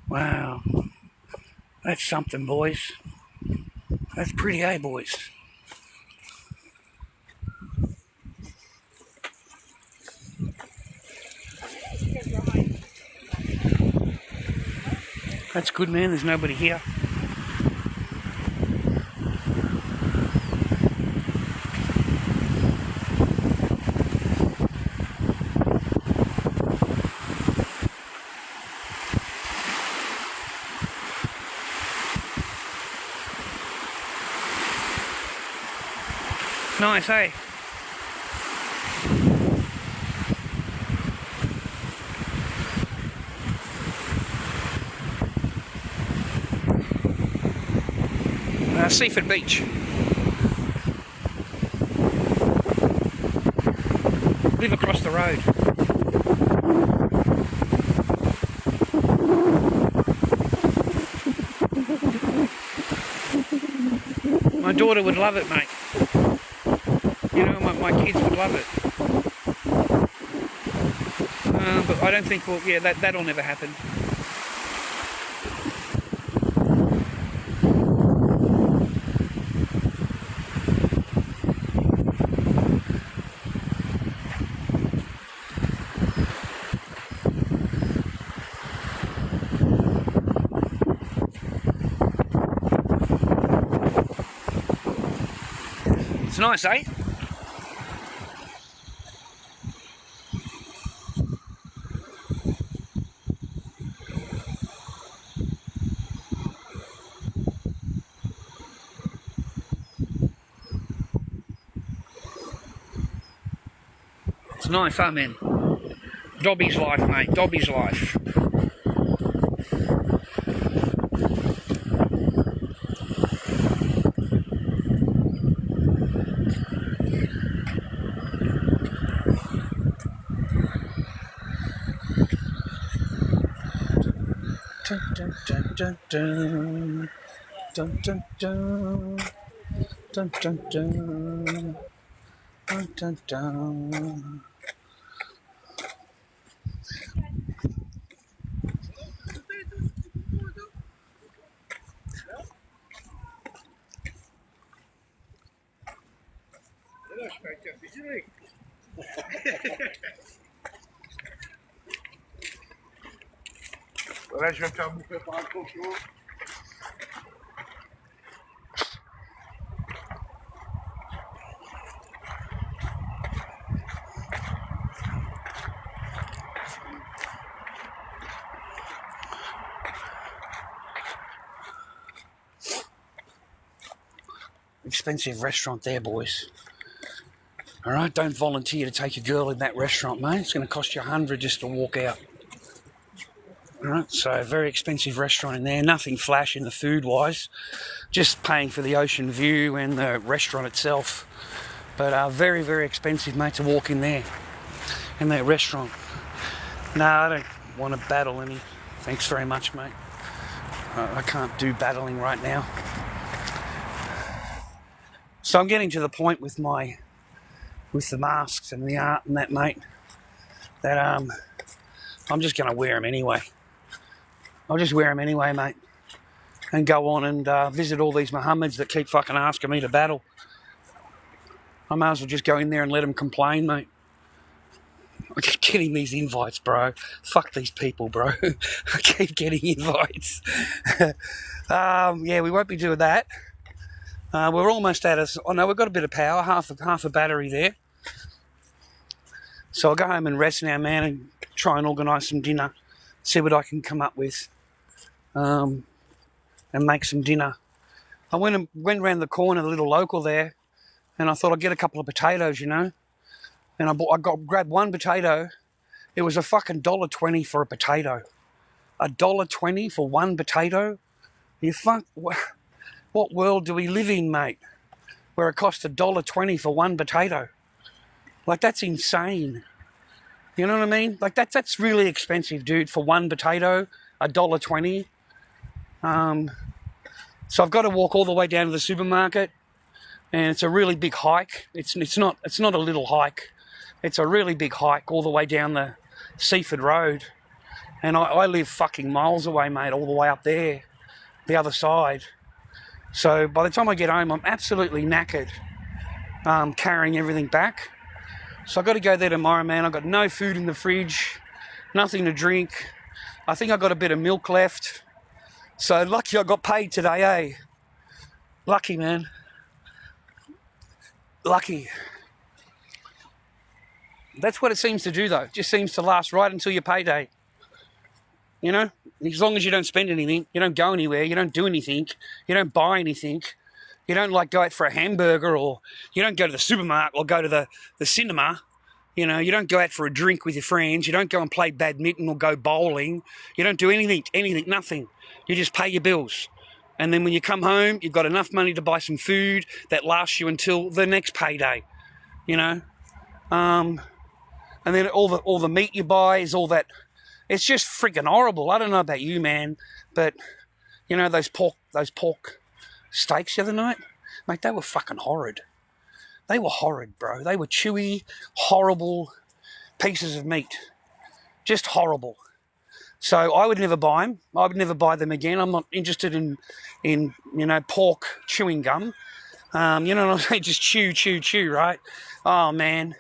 Wow. That's something, boys. That's pretty, eh, boys? That's good, man. There's nobody here. Nice, eh? Seaford Beach. Live across the road. My daughter would love it, mate. You know, my kids would love it. But I don't think, well, yeah, that'll never happen. nice, eh? It's nice, huh, man? Dobby's life, mate. Dobby's life. Dun, dun, dun, dun, dun. Dun, dun, dun. Dun, dun, dun. Dun, dun, dun. Là, je vais me faire bouffer par un cochon. Expensive restaurant there, boys. All right, don't volunteer to take a girl in that restaurant, mate. It's going to cost you $100 just to walk out. All right, so very expensive restaurant in there. Nothing flash in the food-wise. Just paying for the ocean view and the restaurant itself. But very, very expensive, mate, to walk in there, in that restaurant. No, I don't want to battle any. Thanks very much, mate. I can't do battling right now. So I'm getting to the point with the masks and the art and that, mate, that I'm just going to wear them anyway. I'll just wear them anyway, mate, and go on and visit all these Mohammeds that keep fucking asking me to battle. I might as well just go in there and let them complain, mate. I keep getting these invites, bro. Fuck these people, bro. I keep getting invites. Yeah, we won't be doing that. We're almost out of... Oh, no, we've got a bit of power, half a battery there. So I'll go home and rest now, man, and try and organise some dinner, see what I can come up with, and make some dinner. I went around the corner, the little local there, and I thought I'd get a couple of potatoes, you know. And I grabbed one potato. It was a fucking $1.20 for a potato. $1.20 for one potato? What world do we live in, mate? Where it costs $1.20 for one potato? Like, that's insane. You know what I mean? Like, that's really expensive, dude, for one potato, $1.20. So I've got to walk all the way down to the supermarket, and it's a really big hike. It's not a little hike. It's a really big hike all the way down the Seaford Road. And I live fucking miles away, mate, all the way up there, the other side. So by the time I get home, I'm absolutely knackered, carrying everything back. So I've got to go there tomorrow, man. I've got no food in the fridge, nothing to drink. I think I've got a bit of milk left. So lucky I got paid today, eh? Lucky, man. Lucky. That's what it seems to do, though. It just seems to last right until your payday. You know? As long as you don't spend anything, you don't go anywhere, you don't do anything, you don't buy anything, you don't, like, go out for a hamburger, or you don't go to the supermarket or go to the cinema. You know, you don't go out for a drink with your friends, you don't go and play badminton or go bowling. You don't do anything, nothing. You just pay your bills. And then when you come home, you've got enough money to buy some food that lasts you until the next payday, you know. And then all the meat you buy is all that. It's just freaking horrible. I don't know about you, man, but you know those pork steaks the other night, mate, they were fucking horrid. They were horrid, bro. They were chewy, horrible pieces of meat. Just horrible. So I would never buy them. I would never buy them again. I'm not interested in you know, pork chewing gum. You know what I'm saying? Just chew, right? Oh, man.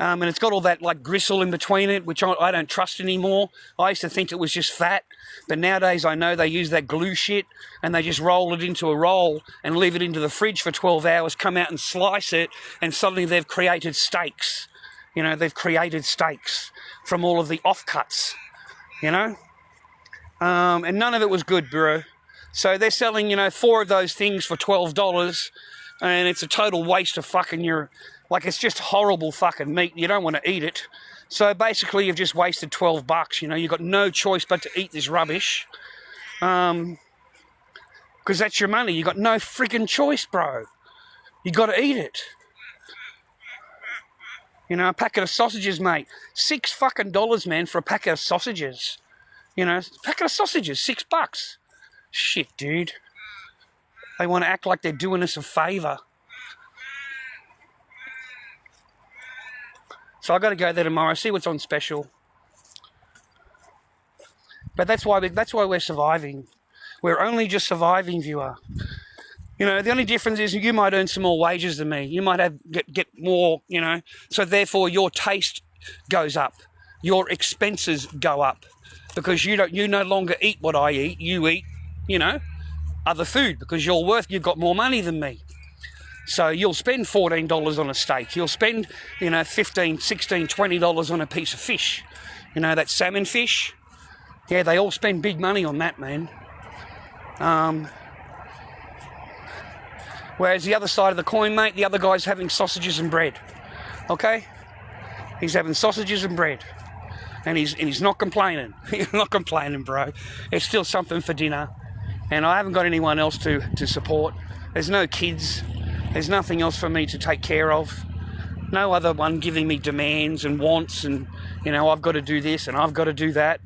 And it's got all that like gristle in between it, which I don't trust anymore. I used to think it was just fat, but nowadays I know they use that glue shit and they just roll it into a roll and leave it into the fridge for 12 hours, come out and slice it, and suddenly they've created steaks. You know, they've created steaks from all of the offcuts, you know? And none of it was good, bro. So they're selling, you know, 4 of those things for $12, and it's a total waste of fucking like, it's just horrible fucking meat. You don't want to eat it. So basically you've just wasted $12, you know. You've got no choice but to eat this rubbish. Because that's your money. You've got no freaking choice, bro. You got to eat it. You know, a packet of sausages, mate. $6 fucking dollars, man, for a packet of sausages. You know, a packet of sausages, $6. Shit, dude. They want to act like they're doing us a favour. So I got to go there tomorrow, see what's on special. But that's why we're surviving. We're only just surviving, viewer. You know, the only difference is you might earn some more wages than me. You might get more, you know. So therefore your taste goes up. Your expenses go up. Because you no longer eat what I eat. You eat, you know, other food because you've got more money than me. So you'll spend $14 on a steak. You'll spend, you know, $15, $16, $20 on a piece of fish. You know, that salmon fish. Yeah, they all spend big money on that, man. Whereas the other side of the coin, mate, the other guy's having sausages and bread. Okay? He's having sausages and bread. And he's not complaining. He's not complaining, bro. It's still something for dinner. And I haven't got anyone else to support. There's no kids. There's nothing else for me to take care of. No other one giving me demands and wants and, you know, I've got to do this and I've got to do that.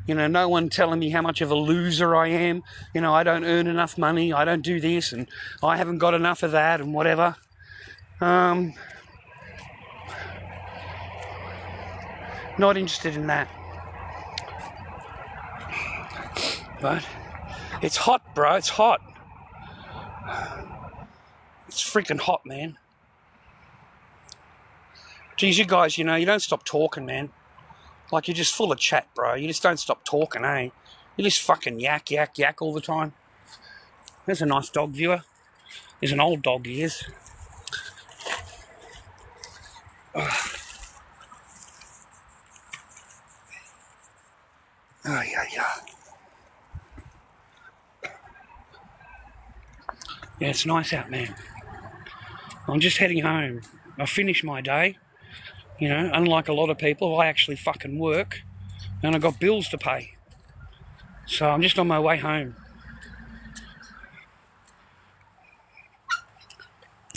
You know, no one telling me how much of a loser I am. You know, I don't earn enough money. I don't do this and I haven't got enough of that and whatever. Not interested in that. But it's hot, bro. It's hot. It's freaking hot, man. Geez, you guys, you know, you don't stop talking, man. Like, you're just full of chat, bro. You just don't stop talking, eh? You just fucking yak, yak, yak all the time. There's a nice dog, viewer. There's an old dog, he is. Oh, yeah. Yeah, it's nice out, man. I'm just heading home. I finished my day. You know, unlike a lot of people, I actually fucking work and I've got bills to pay. So I'm just on my way home.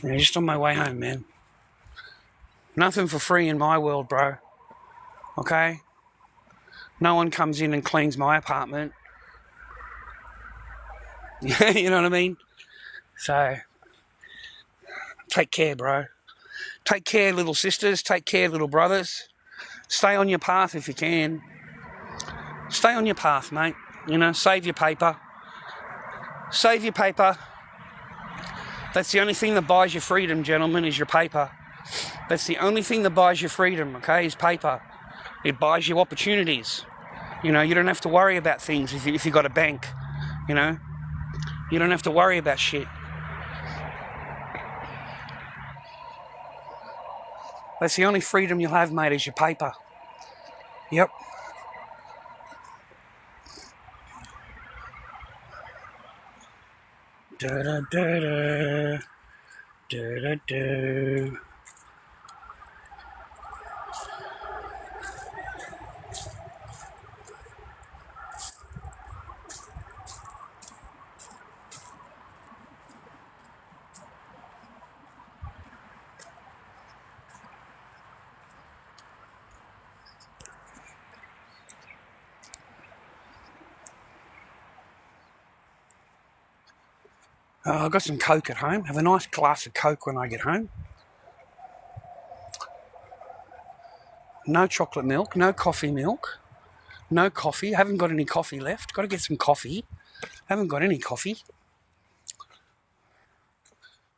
Yeah, just on my way home, man. Nothing for free in my world, bro. Okay? No one comes in and cleans my apartment. You know what I mean? So, take care, bro. Take care, little sisters. Take care, little brothers. Stay on your path if you can. Stay on your path, mate. You know, save your paper. Save your paper. That's the only thing that buys you freedom, gentlemen, is your paper. That's the only thing that buys you freedom, okay, is paper. It buys you opportunities. You know, you don't have to worry about things if you've got a bank, you know. You don't have to worry about shit. That's the only freedom you'll have, mate, is your paper. Yep. Da-da-da-da. Da-da-da. I've got some Coke at home. Have a nice glass of Coke when I get home. No chocolate milk, no coffee milk, no coffee. Haven't got any coffee left. Got to get some coffee. Haven't got any coffee.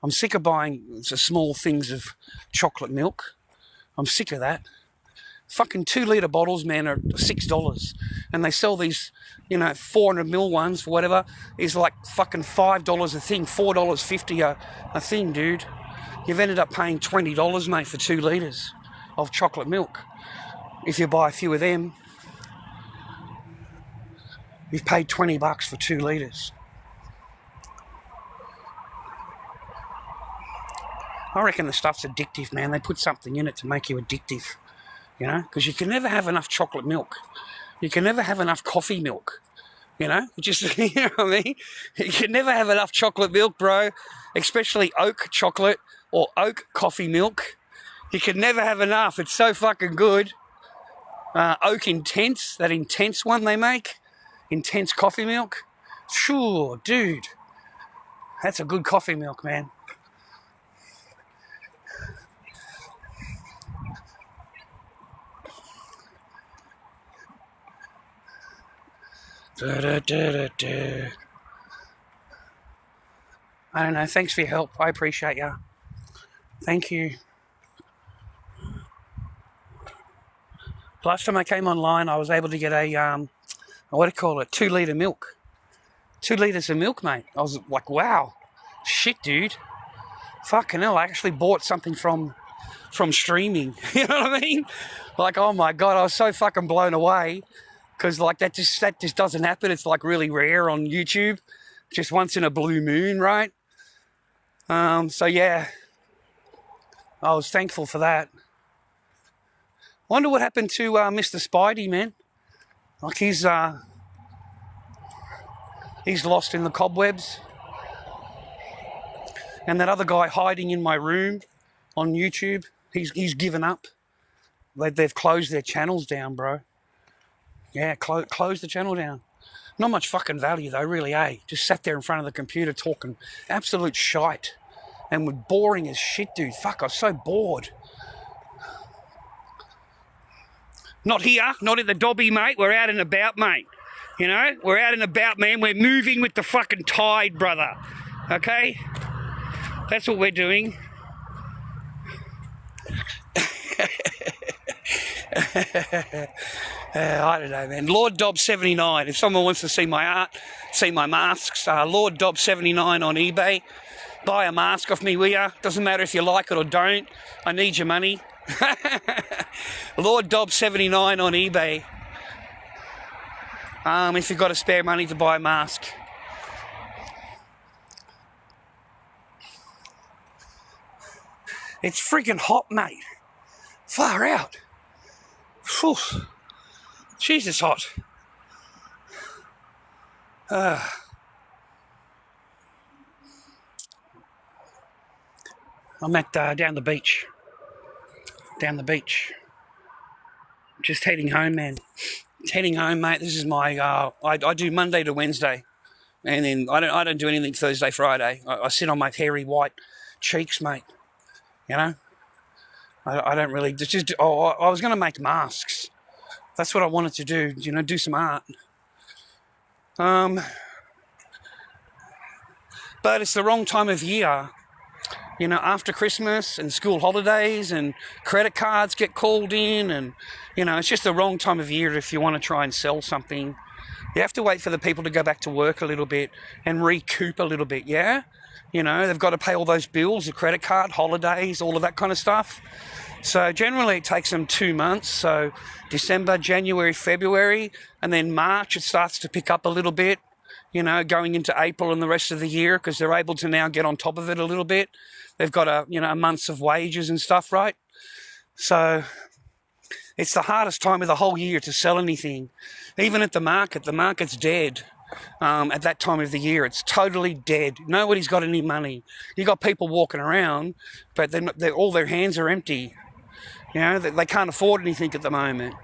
I'm sick of buying small things of chocolate milk. I'm sick of that. Fucking 2 litre bottles, man, are $6. And they sell these, 400ml ones for whatever, is like fucking $5 a thing, $4.50 a thing, dude. You've ended up paying $20, mate, for 2 litres of chocolate milk. If you buy a few of them, you've paid $20 for 2 litres. I reckon the stuff's addictive, man. They put something in it to make you addictive. Because you can never have enough chocolate milk. You can never have enough coffee milk. Just, you know what I mean? You can never have enough chocolate milk, bro. Especially oat chocolate or oat coffee milk. You can never have enough. It's so fucking good. Oak Intense, that intense one they make. Intense coffee milk. Sure, dude. That's a good coffee milk, man. I don't know. Thanks for your help. I appreciate you. Thank you. Last time I came online, I was able to get a 2 litre milk. 2 litres of milk, mate. I was like, wow, shit, dude. Fucking hell, I actually bought something from streaming. You know what I mean? Like, oh my God, I was so fucking blown away. Because like that just doesn't happen. It's like really rare on YouTube, just once in a blue moon, right? So yeah, I was thankful for that. Wonder what happened to Mr. Spidey, man. Like he's lost in the cobwebs. And that other guy hiding in my room on YouTube, he's given up. They've closed their channels down, bro. Yeah, close the channel down. Not much fucking value though, really, eh? Just sat there in front of the computer talking absolute shite. And we're boring as shit, dude. Fuck, I was so bored. Not here, not at the Dobby, mate. We're out and about, mate. We're out and about, man. We're moving with the fucking tide, brother. Okay? That's what we're doing. I don't know, man. lorddobby79. If someone wants to see my art, see my masks, lorddobby79 on eBay. Buy a mask off me, will ya? Doesn't matter if you like it or don't. I need your money. lorddobby79 on eBay. If you've got a spare money to buy a mask. It's freaking hot, mate. Far out. Whew. Jesus hot. I'm at down the beach. Just heading home, man. Heading home, mate. This is my. I do Monday to Wednesday, and then I don't do anything Thursday, Friday. I sit on my hairy white cheeks, mate. I don't really. I was going to make masks. That's what I wanted to do. Do some art. But it's the wrong time of year. After Christmas and school holidays and credit cards get called in and, it's just the wrong time of year if you want to try and sell something. You have to wait for the people to go back to work a little bit and recoup a little bit, yeah? They've got to pay all those bills, the credit card, holidays, all of that kind of stuff. So generally it takes them 2 months. So December, January, February, and then March it starts to pick up a little bit, going into April and the rest of the year because they're able to now get on top of it a little bit. They've got a month's of wages and stuff, right? So it's the hardest time of the whole year to sell anything. Even at the market's dead. At that time of the year, it's totally dead. Nobody's got any money. You got people walking around, but all their hands are empty. They can't afford anything at the moment.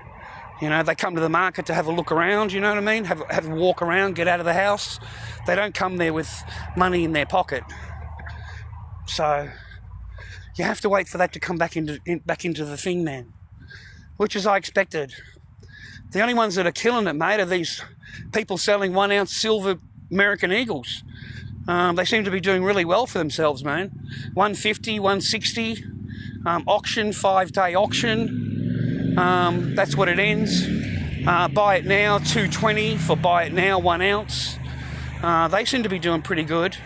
They come to the market to have a look around, you know what I mean? Have a walk around, get out of the house. They don't come there with money in their pocket. So you have to wait for that to come back into the thing, man. Which is I expected. The only ones that are killing it, mate, are these people selling 1 ounce silver American Eagles. They seem to be doing really well for themselves, man. 150, 160. Auction, 5-day auction. That's what it ends. Buy it now, $2.20 for buy it now, 1 ounce. They seem to be doing pretty good.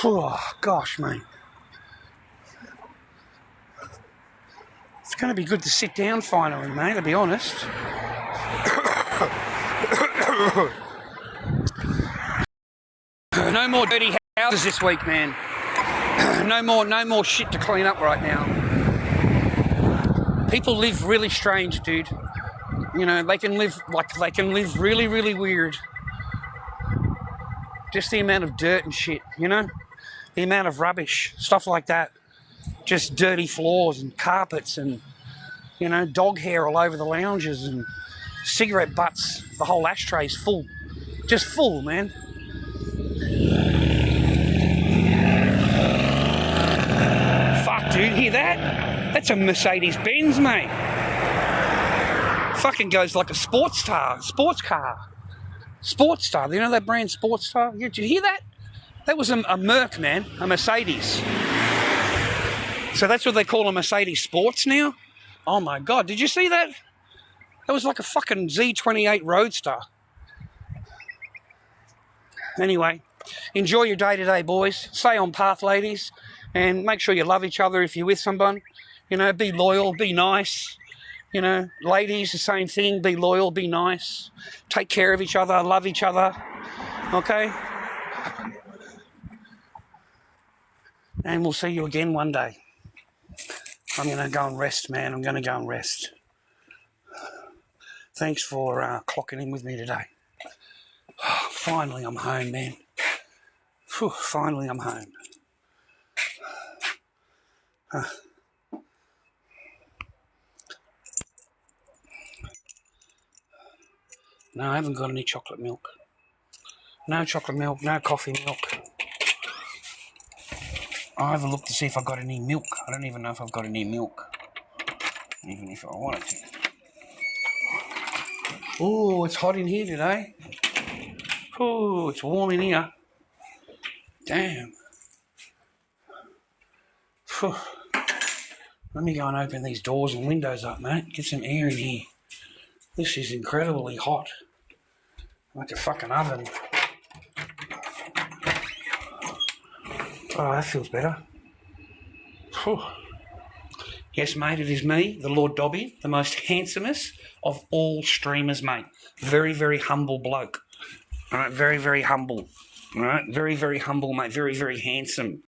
Oh, gosh, mate. It's going to be good to sit down finally, mate, to be honest. No more dirty houses this week, man. No more shit to clean up right now. People live really strange, dude. You know, they can live really, really weird. Just the amount of dirt and shit, you know? The amount of rubbish, stuff like that. Just dirty floors and carpets and, you know, dog hair all over the lounges and cigarette butts. The whole ashtray's full. Just full, man. Fuck, dude, hear that? That's a Mercedes-Benz, mate. Fucking goes like a sports car. Sportstar, you know that brand Sportstar? Did you hear that? That was a Merc, man, a Mercedes. So that's what they call a Mercedes Sports now? Oh my God, did you see that? That was like a fucking Z28 Roadster. Anyway, enjoy your day today, boys. Stay on path, ladies, and make sure you love each other if you're with someone. You know, be loyal, be nice. You know, ladies, the same thing. Be loyal, be nice. Take care of each other, love each other. Okay? And we'll see you again one day. I'm going to go and rest, man. I'm going to go and rest. Thanks for clocking in with me today. Finally, I'm home, man. Whew, finally, I'm home. No, I haven't got any chocolate milk. No chocolate milk, no coffee milk. I'll have a look to see if I've got any milk. I don't even know if I've got any milk. Even if I wanted to. Oh, it's hot in here today. Oh, it's warm in here. Damn. Whew. Let me go and open these doors and windows up, mate. Get some air in here. This is incredibly hot. Like a fucking oven. Oh, that feels better. Whew. Yes, mate, it is me, the Lord Dobby, the most handsomest of all streamers, mate. Very, very humble bloke. All right, very, very humble. All right, very, very humble, mate. Very, very handsome.